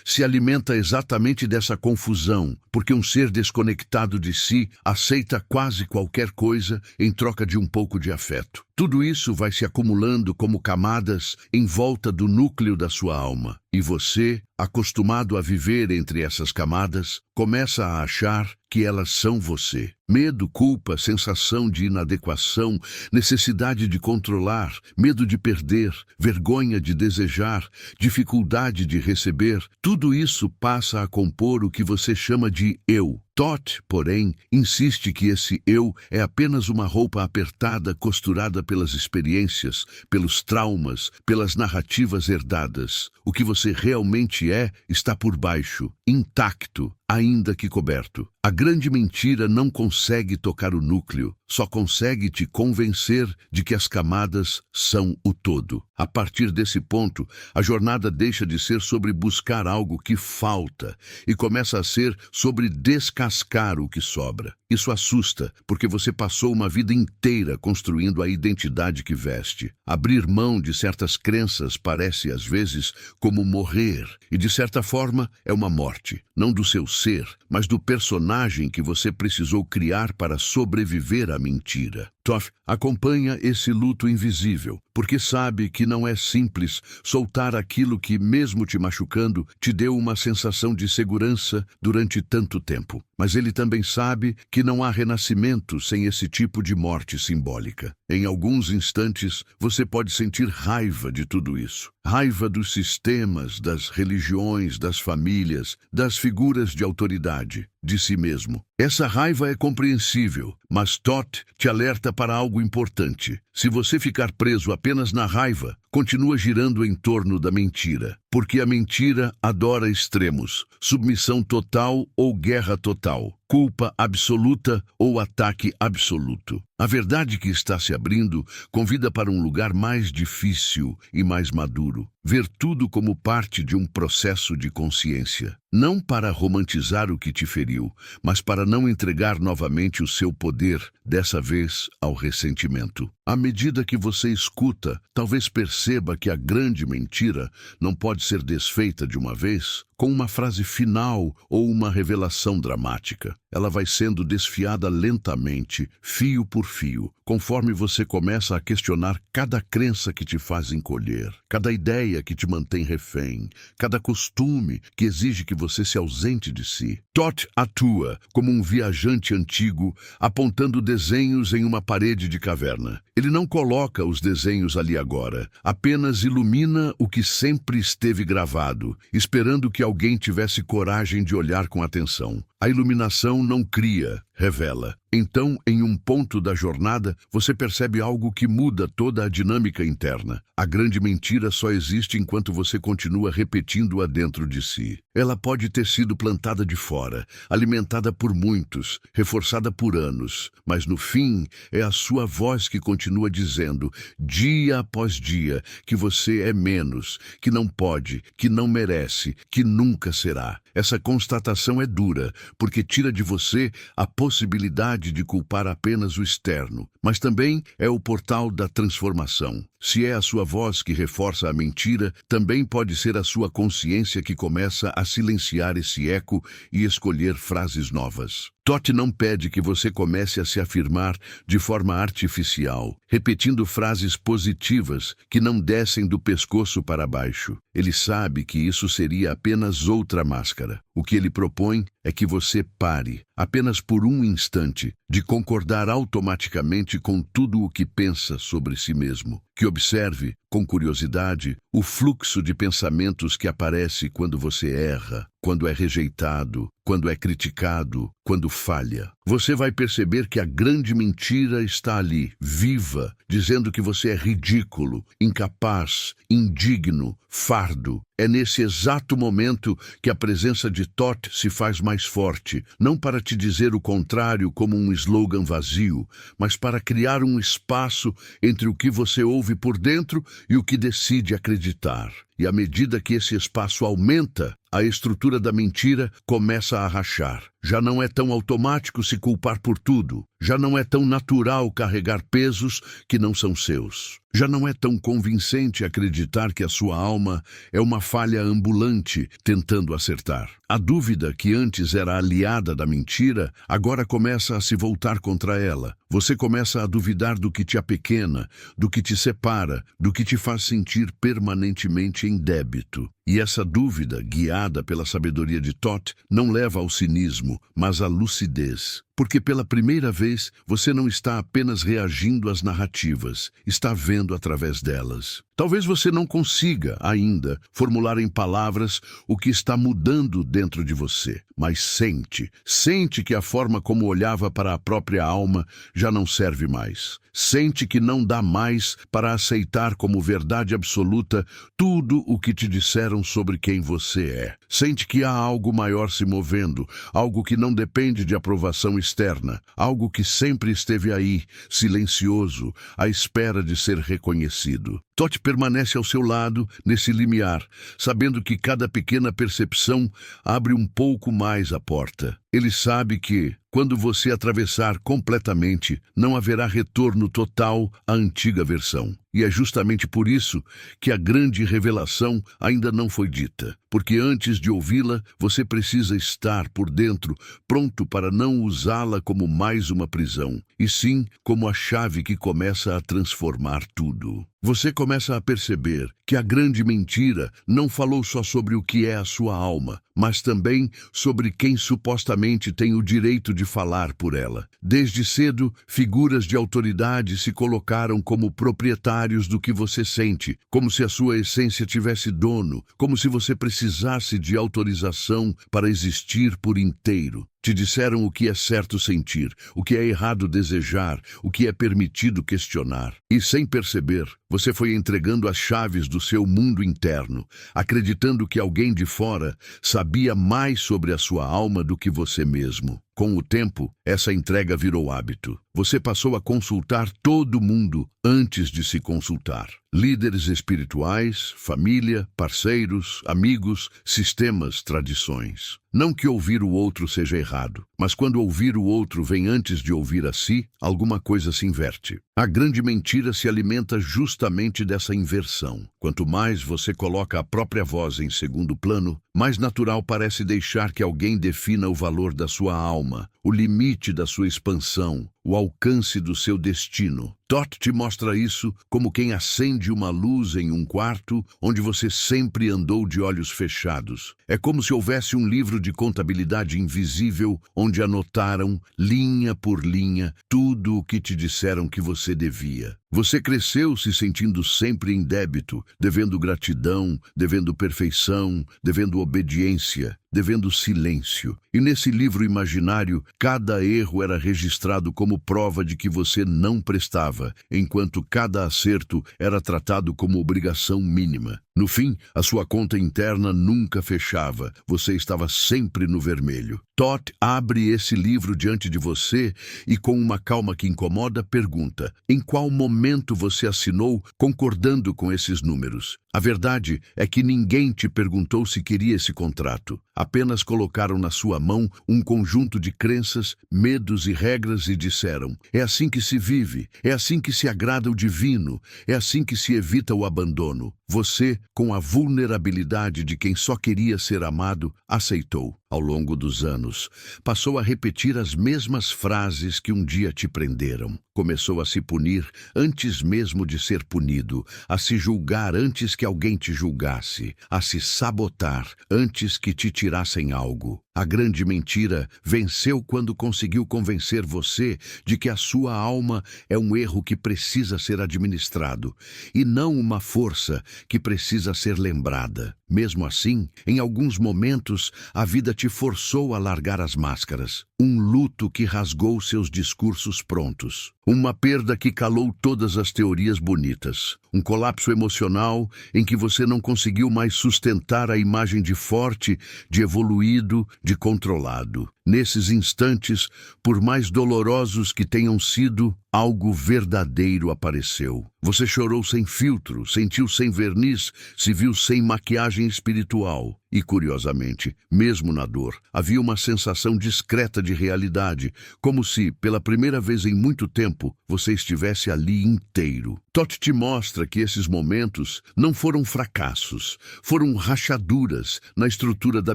se alimenta exatamente dessa confusão, porque um ser desconectado de si aceita quase qualquer coisa em troca de um pouco de afeto. Tudo isso vai se acumulando como camadas em volta do núcleo da sua alma. E você, acostumado a viver entre essas camadas, começa a achar que elas são você. Medo, culpa, sensação de inadequação, necessidade de controlar, medo de perder, vergonha de desejar, dificuldade de receber, tudo isso passa a compor o que você chama de eu. Todd, porém, insiste que esse eu é apenas uma roupa apertada costurada pelas experiências, pelos traumas, pelas narrativas herdadas. O que você realmente é está por baixo, intacto, ainda que coberto. A grande mentira não consegue tocar o núcleo, só consegue te convencer de que as camadas são o todo. A partir desse ponto, a jornada deixa de ser sobre buscar algo que falta e começa a ser sobre descascar o que sobra. Isso assusta, porque você passou uma vida inteira construindo a identidade que veste. Abrir mão de certas crenças parece, às vezes, como morrer, e de certa forma é uma morte, não do seu ser, mas do personagem que você precisou criar para sobreviver à mentira. Toff acompanha esse luto invisível, porque sabe que não é simples soltar aquilo que, mesmo te machucando, te deu uma sensação de segurança durante tanto tempo. Mas ele também sabe que não há renascimento sem esse tipo de morte simbólica. Em alguns instantes, você pode sentir raiva de tudo isso. Raiva dos sistemas, das religiões, das famílias, das figuras de autoridade, de si mesmo. Essa raiva é compreensível, mas Todd te alerta para algo importante. Se você ficar preso apenas na raiva, continua girando em torno da mentira. Porque a mentira adora extremos, submissão total ou guerra total, culpa absoluta ou ataque absoluto. A verdade que está se abrindo convida para um lugar mais difícil e mais maduro. Ver tudo como parte de um processo de consciência. Não para romantizar o que te feriu, mas para não entregar novamente o seu poder, dessa vez ao ressentimento. À medida que você escuta, talvez perceba que a grande mentira não pode ser desfeita de uma vez com uma frase final ou uma revelação dramática. Ela vai sendo desfiada lentamente, fio por fio, conforme você começa a questionar cada crença que te faz encolher, cada ideia que te mantém refém, cada costume que exige que você se ausente de si. Todd atua como um viajante antigo, apontando desenhos em uma parede de caverna. Ele não coloca os desenhos ali agora, apenas ilumina o que sempre esteve gravado, esperando que alguém tivesse coragem de olhar com atenção. A iluminação não cria, revela. Então, em um ponto da jornada, você percebe algo que muda toda a dinâmica interna. A grande mentira só existe enquanto você continua repetindo-a dentro de si. Ela pode ter sido plantada de fora, alimentada por muitos, reforçada por anos, mas no fim é a sua voz que continua dizendo, dia após dia, que você é menos, que não pode, que não merece, que nunca será. Essa constatação é dura, porque tira de você a possibilidade de culpar apenas o externo, mas também é o portal da transformação. Se é a sua voz que reforça a mentira, também pode ser a sua consciência que começa a silenciar esse eco e escolher frases novas. Toth não pede que você comece a se afirmar de forma artificial, repetindo frases positivas que não descem do pescoço para baixo. Ele sabe que isso seria apenas outra máscara. O que ele propõe é que você pare, apenas por um instante, de concordar automaticamente com tudo o que pensa sobre si mesmo. Que observe, com curiosidade, o fluxo de pensamentos que aparece quando você erra, quando é rejeitado, quando é criticado, quando falha. Você vai perceber que a grande mentira está ali, viva, dizendo que você é ridículo, incapaz, indigno, fardo. É nesse exato momento que a presença de Toth se faz mais forte, não para te dizer o contrário como um slogan vazio, mas para criar um espaço entre o que você ouve por dentro e o que decide acreditar. E à medida que esse espaço aumenta, a estrutura da mentira começa a rachar. Já não é tão automático se culpar por tudo. Já não é tão natural carregar pesos que não são seus. Já não é tão convincente acreditar que a sua alma é uma falha ambulante tentando acertar. A dúvida que antes era aliada da mentira, agora começa a se voltar contra ela. Você começa a duvidar do que te apequena, do que te separa, do que te faz sentir permanentemente em débito. E essa dúvida, guiada pela sabedoria de Toth, não leva ao cinismo, mas à lucidez. Porque pela primeira vez, você não está apenas reagindo às narrativas, está vendo através delas. Talvez você não consiga, ainda, formular em palavras o que está mudando dentro de você, mas sente que a forma como olhava para a própria alma já não serve mais. Sente que não dá mais para aceitar como verdade absoluta tudo o que te disseram sobre quem você é. Sente que há algo maior se movendo, algo que não depende de aprovação externa, algo que sempre esteve aí, silencioso, à espera de ser reconhecido. Toth permanece ao seu lado, nesse limiar, sabendo que cada pequena percepção abre um pouco mais a porta. Ele sabe que, quando você atravessar completamente, não haverá retorno total à antiga versão. E é justamente por isso que a grande revelação ainda não foi dita. Porque antes de ouvi-la, você precisa estar por dentro, pronto para não usá-la como mais uma prisão, e sim como a chave que começa a transformar tudo. Você começa a perceber que a grande mentira não falou só sobre o que é a sua alma, mas também sobre quem supostamente tem o direito de falar por ela. Desde cedo, figuras de autoridade se colocaram como proprietários do que você sente, como se a sua essência tivesse dono, como se você precisasse de autorização para existir por inteiro. Te disseram o que é certo sentir, o que é errado desejar, o que é permitido questionar. E, sem perceber, você foi entregando as chaves do seu mundo interno, acreditando que alguém de fora sabia mais sobre a sua alma do que você mesmo. Com o tempo, essa entrega virou hábito. Você passou a consultar todo mundo antes de se consultar. Líderes espirituais, família, parceiros, amigos, sistemas, tradições. Não que ouvir o outro seja errado, mas quando ouvir o outro vem antes de ouvir a si, alguma coisa se inverte. A grande mentira se alimenta justamente dessa inversão. Quanto mais você coloca a própria voz em segundo plano, mais natural parece deixar que alguém defina o valor da sua alma, o limite da sua expansão, o alcance do seu destino. Toth te mostra isso como quem acende uma luz em um quarto onde você sempre andou de olhos fechados. É como se houvesse um livro de contabilidade invisível onde anotaram, linha por linha, tudo o que te disseram que você devia. Você cresceu se sentindo sempre em débito, devendo gratidão, devendo perfeição, devendo obediência, devendo silêncio. E nesse livro imaginário, cada erro era registrado como prova de que você não prestava, enquanto cada acerto era tratado como obrigação mínima. No fim, a sua conta interna nunca fechava, você estava sempre no vermelho. Toth abre esse livro diante de você e, com uma calma que incomoda, pergunta: em qual momento você assinou concordando com esses números? A verdade é que ninguém te perguntou se queria esse contrato. Apenas colocaram na sua mão um conjunto de crenças, medos e regras e disseram: é assim que se vive, é assim que se agrada o divino, é assim que se evita o abandono. Você, com a vulnerabilidade de quem só queria ser amado, aceitou. Ao longo dos anos, passou a repetir as mesmas frases que um dia te prenderam. Começou a se punir antes mesmo de ser punido, a se julgar antes que alguém te julgasse, a se sabotar antes que te tirassem algo. A grande mentira venceu quando conseguiu convencer você de que a sua alma é um erro que precisa ser administrado, e não uma força que precisa ser lembrada. Mesmo assim, em alguns momentos, a vida te forçou a largar as máscaras. Um luto que rasgou seus discursos prontos. Uma perda que calou todas as teorias bonitas. Um colapso emocional em que você não conseguiu mais sustentar a imagem de forte, de evoluído, de controlado. Nesses instantes, por mais dolorosos que tenham sido, algo verdadeiro apareceu. Você chorou sem filtro, sentiu sem verniz, se viu sem maquiagem espiritual. E, curiosamente, mesmo na dor, havia uma sensação discreta de realidade, como se, pela primeira vez em muito tempo, você estivesse ali inteiro. Todd te mostra que esses momentos não foram fracassos, foram rachaduras na estrutura da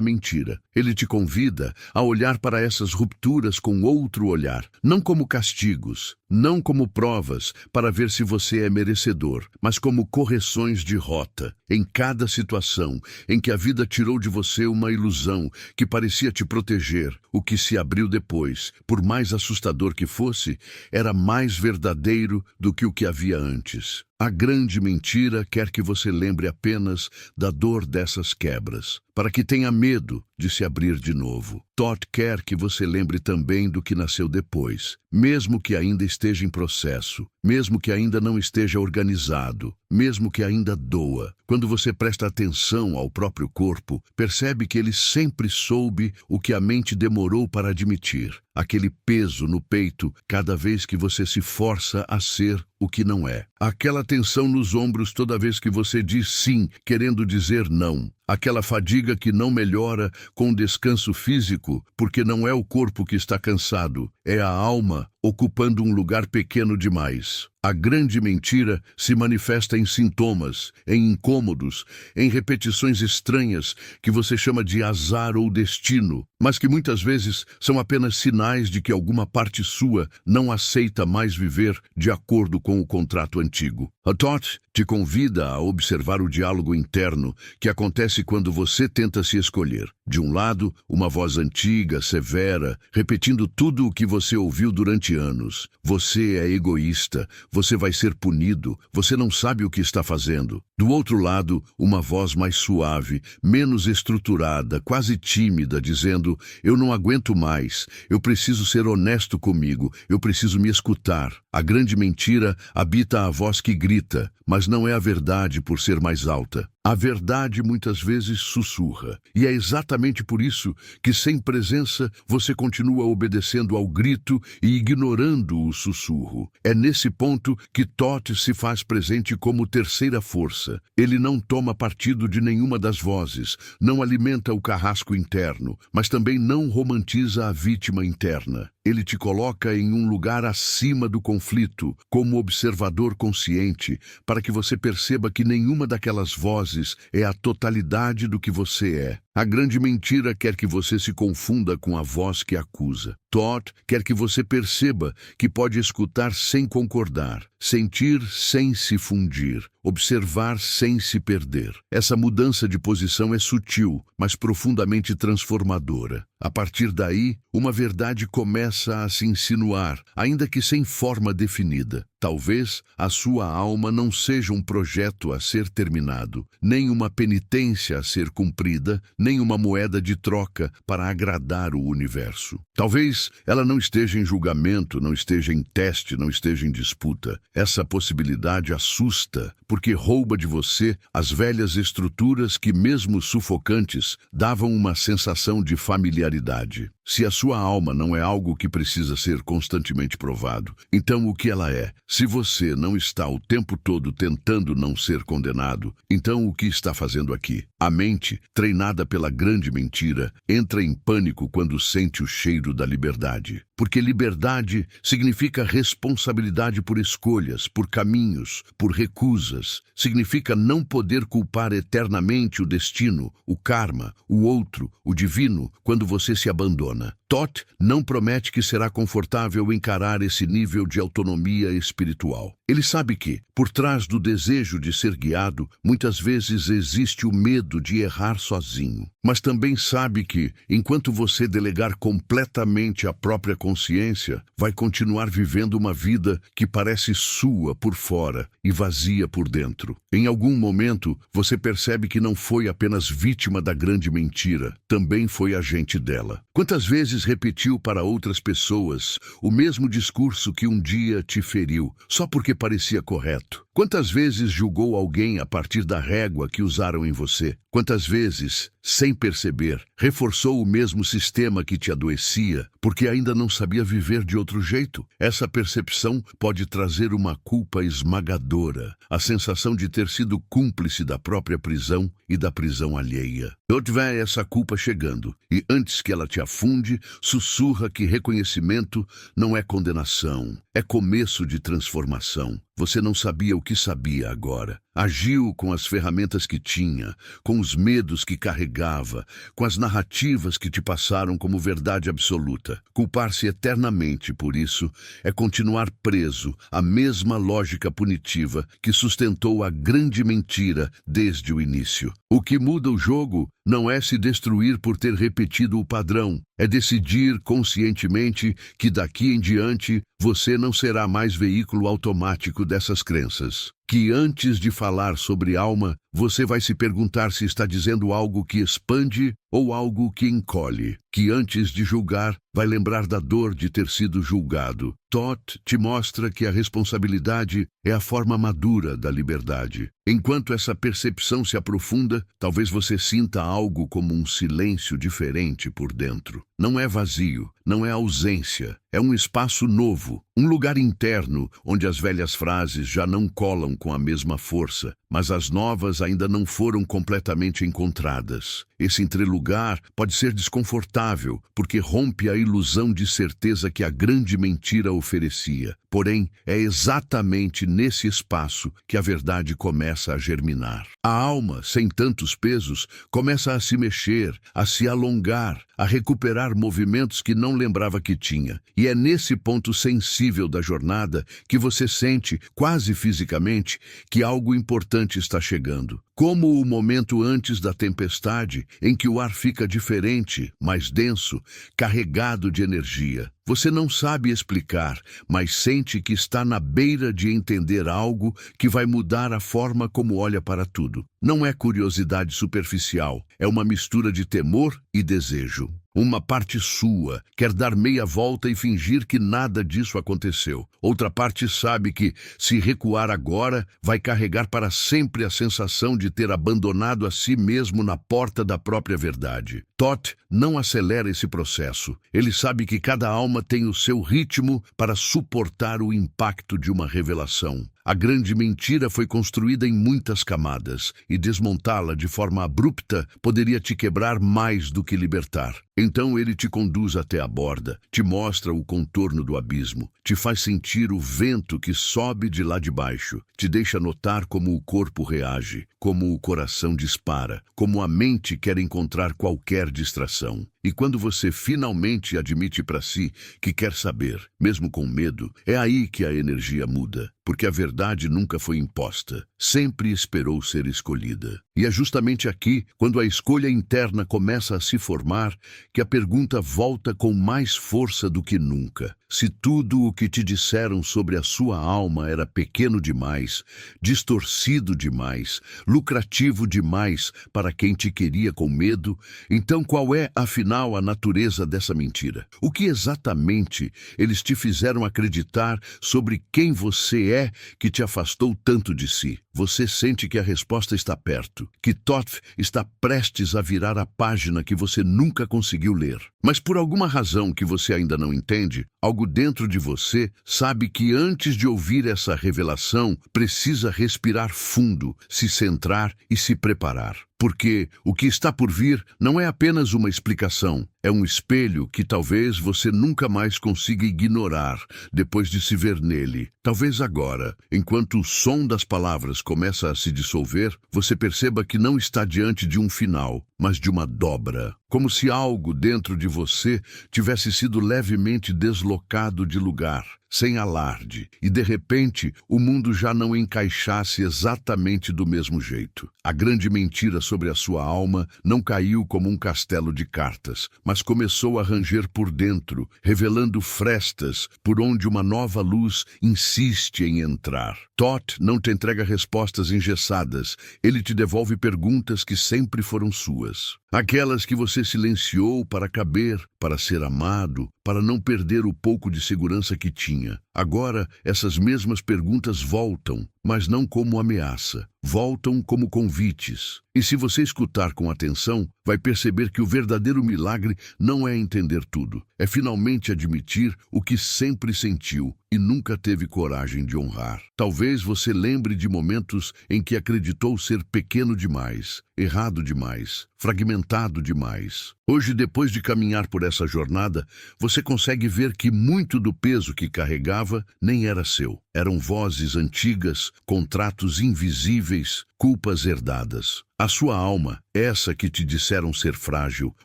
mentira. Ele te convida a olhar para essas rupturas com outro olhar, não como castigos, não como provas para ver se você é merecedor, mas como correções de rota. Em cada situação em que a vida tirou de você uma ilusão que parecia te proteger, o que se abriu depois, por mais assustador que fosse, era mais verdadeiro do que o que havia antes. A grande mentira quer que você lembre apenas da dor dessas quebras, para que tenha medo de se abrir de novo. Todd quer que você lembre também do que nasceu depois, mesmo que ainda esteja em processo, mesmo que ainda não esteja organizado, mesmo que ainda doa. Quando você presta atenção ao próprio corpo, percebe que ele sempre soube o que a mente demorou para admitir. Aquele peso no peito cada vez que você se força a ser o que não é. Aquela tensão nos ombros toda vez que você diz sim, querendo dizer não. Aquela fadiga que não melhora com descanso físico, porque não é o corpo que está cansado, é a alma ocupando um lugar pequeno demais. A grande mentira se manifesta em sintomas, em incômodos, em repetições estranhas que você chama de azar ou destino, mas que muitas vezes são apenas sinais de que alguma parte sua não aceita mais viver de acordo com o contrato antigo. A Todd te convida a observar o diálogo interno que acontece quando você tenta se escolher. De um lado, uma voz antiga, severa, repetindo tudo o que você ouviu durante anos. Você é egoísta, você vai ser punido, você não sabe o que está fazendo. Do outro lado, uma voz mais suave, menos estruturada, quase tímida, dizendo: eu não aguento mais, eu preciso ser honesto comigo, eu preciso me escutar. A grande mentira habita a voz que grita, mas não é a verdade por ser mais alta. A verdade muitas vezes sussurra, e é exatamente por isso que, sem presença, você continua obedecendo ao grito e ignorando o sussurro. É nesse ponto que Todd se faz presente como terceira força. Ele não toma partido de nenhuma das vozes, não alimenta o carrasco interno, mas também não romantiza a vítima interna. Ele te coloca em um lugar acima do conflito, como observador consciente, para que você perceba que nenhuma daquelas vozes é a totalidade do que você é. A grande mentira quer que você se confunda com a voz que acusa. Todd quer que você perceba que pode escutar sem concordar, sentir sem se fundir, observar sem se perder. Essa mudança de posição é sutil, mas profundamente transformadora. A partir daí, uma verdade começa a se insinuar, ainda que sem forma definida. Talvez a sua alma não seja um projeto a ser terminado, nem uma penitência a ser cumprida, nem uma moeda de troca para agradar o universo. Talvez ela não esteja em julgamento, não esteja em teste, não esteja em disputa. Essa possibilidade assusta, porque rouba de você as velhas estruturas que, mesmo sufocantes, davam uma sensação de familiaridade. Se a sua alma não é algo que precisa ser constantemente provado, então o que ela é? Se você não está o tempo todo tentando não ser condenado, então o que está fazendo aqui? A mente, treinada pela grande mentira, entra em pânico quando sente o cheiro da liberdade. Porque liberdade significa responsabilidade por escolhas, por caminhos, por recusas. Significa não poder culpar eternamente o destino, o karma, o outro, o divino, quando você se abandona. Thoth não promete que será confortável encarar esse nível de autonomia espiritual. Ele sabe que, por trás do desejo de ser guiado, muitas vezes existe o medo de errar sozinho. Mas também sabe que, enquanto você delegar completamente a própria consciência, vai continuar vivendo uma vida que parece sua por fora e vazia por dentro. Em algum momento, você percebe que não foi apenas vítima da grande mentira, também foi agente dela. Quantas vezes repetiu para outras pessoas o mesmo discurso que um dia te feriu, só porque parecia correto? Quantas vezes julgou alguém a partir da régua que usaram em você? Quantas vezes, sem perceber, reforçou o mesmo sistema que te adoecia, porque ainda não sabia viver de outro jeito? Essa percepção pode trazer uma culpa esmagadora, a sensação de ter sido cúmplice da própria prisão e da prisão alheia. Quando tiver essa culpa chegando, e antes que ela te afunde, sussurra que reconhecimento não é condenação, é começo de transformação. Você não sabia o que sabia agora. Agiu com as ferramentas que tinha, com os medos que carregava, com as narrativas que te passaram como verdade absoluta. Culpar-se eternamente por isso é continuar preso à mesma lógica punitiva que sustentou a grande mentira desde o início. O que muda o jogo não é se destruir por ter repetido o padrão, é decidir conscientemente que daqui em diante você não será mais veículo automático dessas crenças. Que antes de falar sobre alma, você vai se perguntar se está dizendo algo que expande ou algo que encolhe. Que antes de julgar, vai lembrar da dor de ter sido julgado. Thoth te mostra que a responsabilidade é a forma madura da liberdade. Enquanto essa percepção se aprofunda, talvez você sinta algo como um silêncio diferente por dentro. Não é vazio, não é ausência, é um espaço novo, um lugar interno onde as velhas frases já não colam com a mesma força, mas as novas ainda não foram completamente encontradas. Esse entrelugar pode ser desconfortável, porque rompe a ilusão de certeza que a grande mentira oferecia. Porém, é exatamente nesse espaço que a verdade começa a germinar. A alma, sem tantos pesos, começa a se mexer, a se alongar, a recuperar movimentos que não lembrava que tinha. E é nesse ponto sensível da jornada que você sente, quase fisicamente, que algo importante está chegando. Como o momento antes da tempestade, em que o ar fica diferente, mais denso, carregado de energia. Você não sabe explicar, mas sente que está na beira de entender algo que vai mudar a forma como olha para tudo. Não é curiosidade superficial, é uma mistura de temor e desejo. Uma parte sua quer dar meia volta e fingir que nada disso aconteceu. Outra parte sabe que, se recuar agora, vai carregar para sempre a sensação de ter abandonado a si mesmo na porta da própria verdade. Thoth não acelera esse processo. Ele sabe que cada alma tem o seu ritmo para suportar o impacto de uma revelação. A grande mentira foi construída em muitas camadas, e desmontá-la de forma abrupta poderia te quebrar mais do que libertar. Então ele te conduz até a borda, te mostra o contorno do abismo, te faz sentir o vento que sobe de lá de baixo, te deixa notar como o corpo reage, como o coração dispara, como a mente quer encontrar qualquer distração. E quando você finalmente admite para si que quer saber, mesmo com medo, é aí que a energia muda, porque a verdade nunca foi imposta, sempre esperou ser escolhida. E é justamente aqui, quando a escolha interna começa a se formar, que a pergunta volta com mais força do que nunca. Se tudo o que te disseram sobre a sua alma era pequeno demais, distorcido demais, lucrativo demais para quem te queria com medo, então qual é, afinal, a natureza dessa mentira? O que exatamente eles te fizeram acreditar sobre quem você é que te afastou tanto de si? Você sente que a resposta está perto, que Thoth está prestes a virar a página que você nunca conseguiu ler. Mas por alguma razão que você ainda não entende, algo dentro de você sabe que antes de ouvir essa revelação, precisa respirar fundo, se centrar e se preparar. porque o que está por vir não é apenas uma explicação, é um espelho que talvez você nunca mais consiga ignorar depois de se ver nele. Talvez agora, enquanto o som das palavras começa a se dissolver, você perceba que não está diante de um final, mas de uma dobra. Como se algo dentro de você tivesse sido levemente deslocado de lugar, sem alarde, e de repente o mundo já não encaixasse exatamente do mesmo jeito. A grande mentira sobre a sua alma não caiu como um castelo de cartas, mas começou a ranger por dentro, revelando frestas por onde uma nova luz insiste em entrar. Thoth não te entrega respostas engessadas, ele te devolve perguntas que sempre foram suas. Aquelas que você silenciou para caber, para ser amado, para não perder o pouco de segurança que tinha. Agora, essas mesmas perguntas voltam, mas não como ameaça. Voltam como convites. E se você escutar com atenção, vai perceber que o verdadeiro milagre não é entender tudo. É finalmente admitir o que sempre sentiu e nunca teve coragem de honrar. Talvez você lembre de momentos em que acreditou ser pequeno demais, errado demais, fragmentado demais. Hoje, depois de caminhar por essa jornada, você consegue ver que muito do peso que carregava nem era seu. Eram vozes antigas, contratos invisíveis, culpas herdadas. A sua alma, essa que te disseram ser frágil,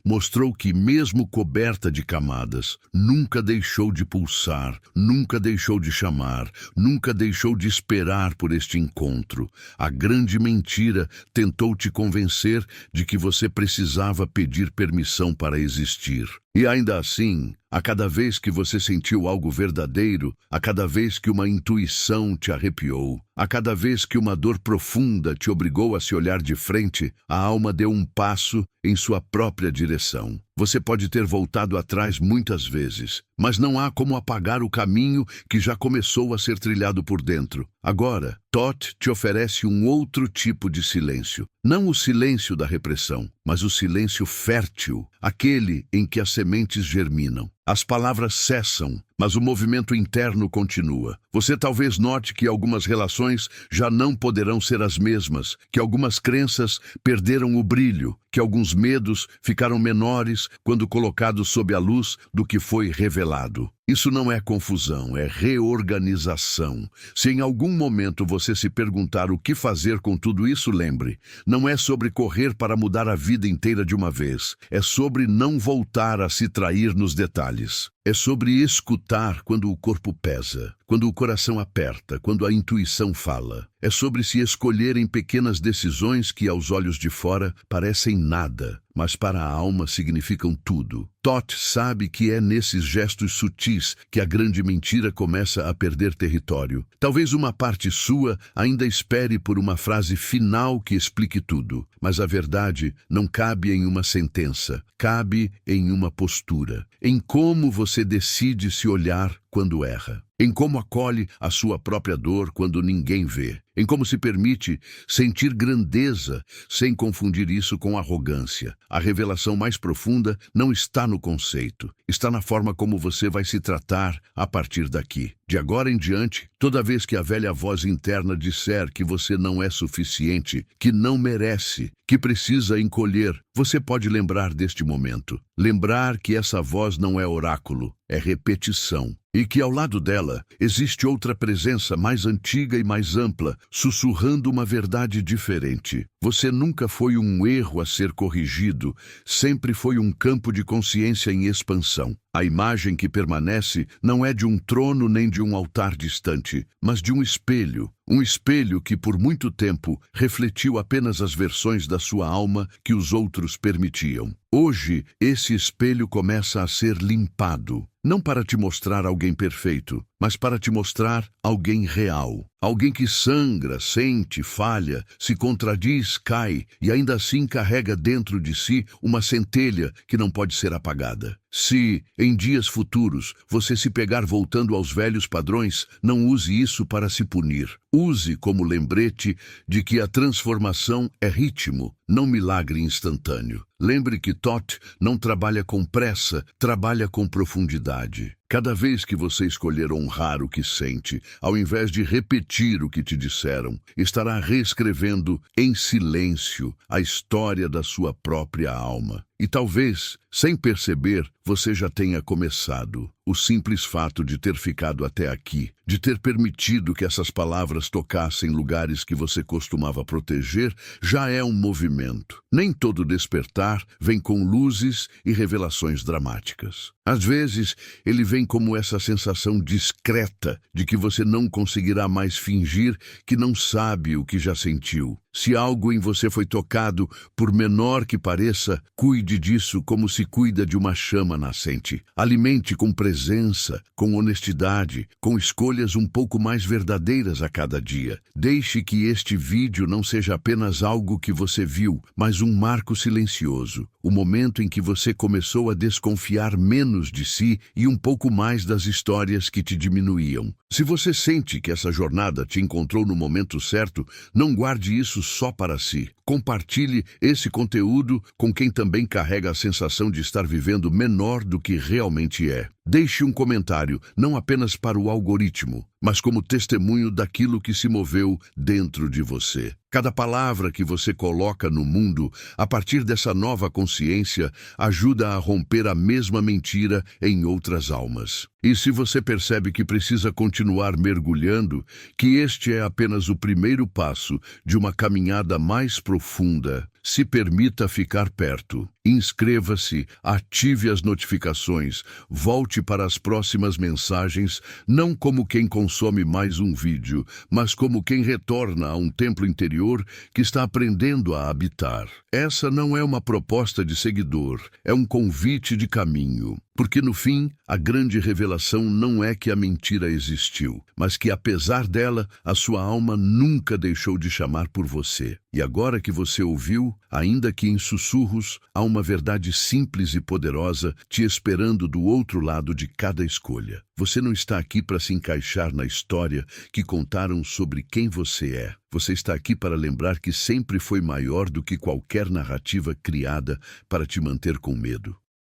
mostrou que, mesmo coberta de camadas, nunca deixou de pulsar, nunca deixou de chamar, nunca deixou de esperar por este encontro. A grande mentira tentou te convencer de que você precisava pedir permissão para existir. E ainda assim, a cada vez que você sentiu algo verdadeiro, a cada vez que uma intuição te arrepiou, a cada vez que uma dor profunda te obrigou a se olhar de frente, a alma deu um passo em sua própria direção. Você pode ter voltado atrás muitas vezes, mas não há como apagar o caminho que já começou a ser trilhado por dentro. Agora, Thoth te oferece um outro tipo de silêncio. Não o silêncio da repressão, mas o silêncio fértil, aquele em que as sementes germinam. As palavras cessam, mas o movimento interno continua. Você talvez note que algumas relações já não poderão ser as mesmas, que algumas crenças perderam o brilho, que alguns medos ficaram menores quando colocados sob a luz do que foi revelado. Isso não é confusão, é reorganização. Se em algum momento você se perguntar o que fazer com tudo isso, lembre, não é sobre correr para mudar a vida inteira de uma vez, é sobre não voltar a se trair nos detalhes. É sobre escutar quando o corpo pesa, quando o coração aperta, quando a intuição fala. É sobre se escolher em pequenas decisões que aos olhos de fora parecem nada, mas para a alma significam tudo. Thoth sabe que é nesses gestos sutis que a grande mentira começa a perder território. Talvez uma parte sua ainda espere por uma frase final que explique tudo, mas a verdade não cabe em uma sentença, cabe em uma postura, em como você decide se olhar quando erra, em como acolhe a sua própria dor quando ninguém vê, em como se permite sentir grandeza sem confundir isso com arrogância. A revelação mais profunda não está no conceito, está na forma como você vai se tratar a partir daqui. De agora em diante, toda vez que a velha voz interna disser que você não é suficiente, que não merece, que precisa encolher, você pode lembrar deste momento. Lembrar que essa voz não é oráculo, é repetição. E que ao lado dela existe outra presença mais antiga e mais ampla, sussurrando uma verdade diferente. Você nunca foi um erro a ser corrigido, sempre foi um campo de consciência em expansão. A imagem que permanece não é de um trono nem de um altar distante, mas de um espelho que por muito tempo refletiu apenas as versões da sua alma que os outros permitiam. Hoje, esse espelho começa a ser limpado, não para te mostrar alguém perfeito, mas para te mostrar alguém real. Alguém que sangra, sente, falha, se contradiz, cai e ainda assim carrega dentro de si uma centelha que não pode ser apagada. Se, em dias futuros, você se pegar voltando aos velhos padrões, não use isso para se punir. Use como lembrete de que a transformação é ritmo, não milagre instantâneo. Lembre que Thoth não trabalha com pressa, trabalha com profundidade. Cada vez que você escolher honrar o que sente, ao invés de repetir o que te disseram, estará reescrevendo em silêncio a história da sua própria alma. E talvez, sem perceber, você já tenha começado. O simples fato de ter ficado até aqui, de ter permitido que essas palavras tocassem lugares que você costumava proteger, já é um movimento. Nem todo despertar vem com luzes e revelações dramáticas. Às vezes, ele vem como essa sensação discreta de que você não conseguirá mais fingir que não sabe o que já sentiu. Se algo em você foi tocado, por menor que pareça, cuide disso como se cuida de uma chama nascente. Alimente com presença, com honestidade, com escolhas um pouco mais verdadeiras a cada dia. Deixe que este vídeo não seja apenas algo que você viu, mas um marco silencioso. O momento em que você começou a desconfiar menos de si e um pouco mais das histórias que te diminuíam. Se você sente que essa jornada te encontrou no momento certo, não guarde isso só para si. Compartilhe esse conteúdo com quem também carrega a sensação de estar vivendo menor do que realmente é. Deixe um comentário, não apenas para o algoritmo, mas como testemunho daquilo que se moveu dentro de você. Cada palavra que você coloca no mundo, a partir dessa nova consciência, ajuda a romper a mesma mentira em outras almas. E se você percebe que precisa continuar mergulhando, que este é apenas o primeiro passo de uma caminhada mais profunda, se permita ficar perto. Inscreva-se, ative as notificações, volte para as próximas mensagens, não como quem consome mais um vídeo, mas como quem retorna a um templo interior que está aprendendo a habitar. Essa não é uma proposta de seguidor, é um convite de caminho. Porque no fim, a grande revelação não é que a mentira existiu, mas que apesar dela, a sua alma nunca deixou de chamar por você. E agora que você ouviu, ainda que em sussurros, há uma verdade simples e poderosa te esperando do outro lado de cada escolha. Você não está aqui para se encaixar na história que contaram sobre quem você é. Você está aqui para lembrar que sempre foi maior do que qualquer narrativa criada para te manter com medo.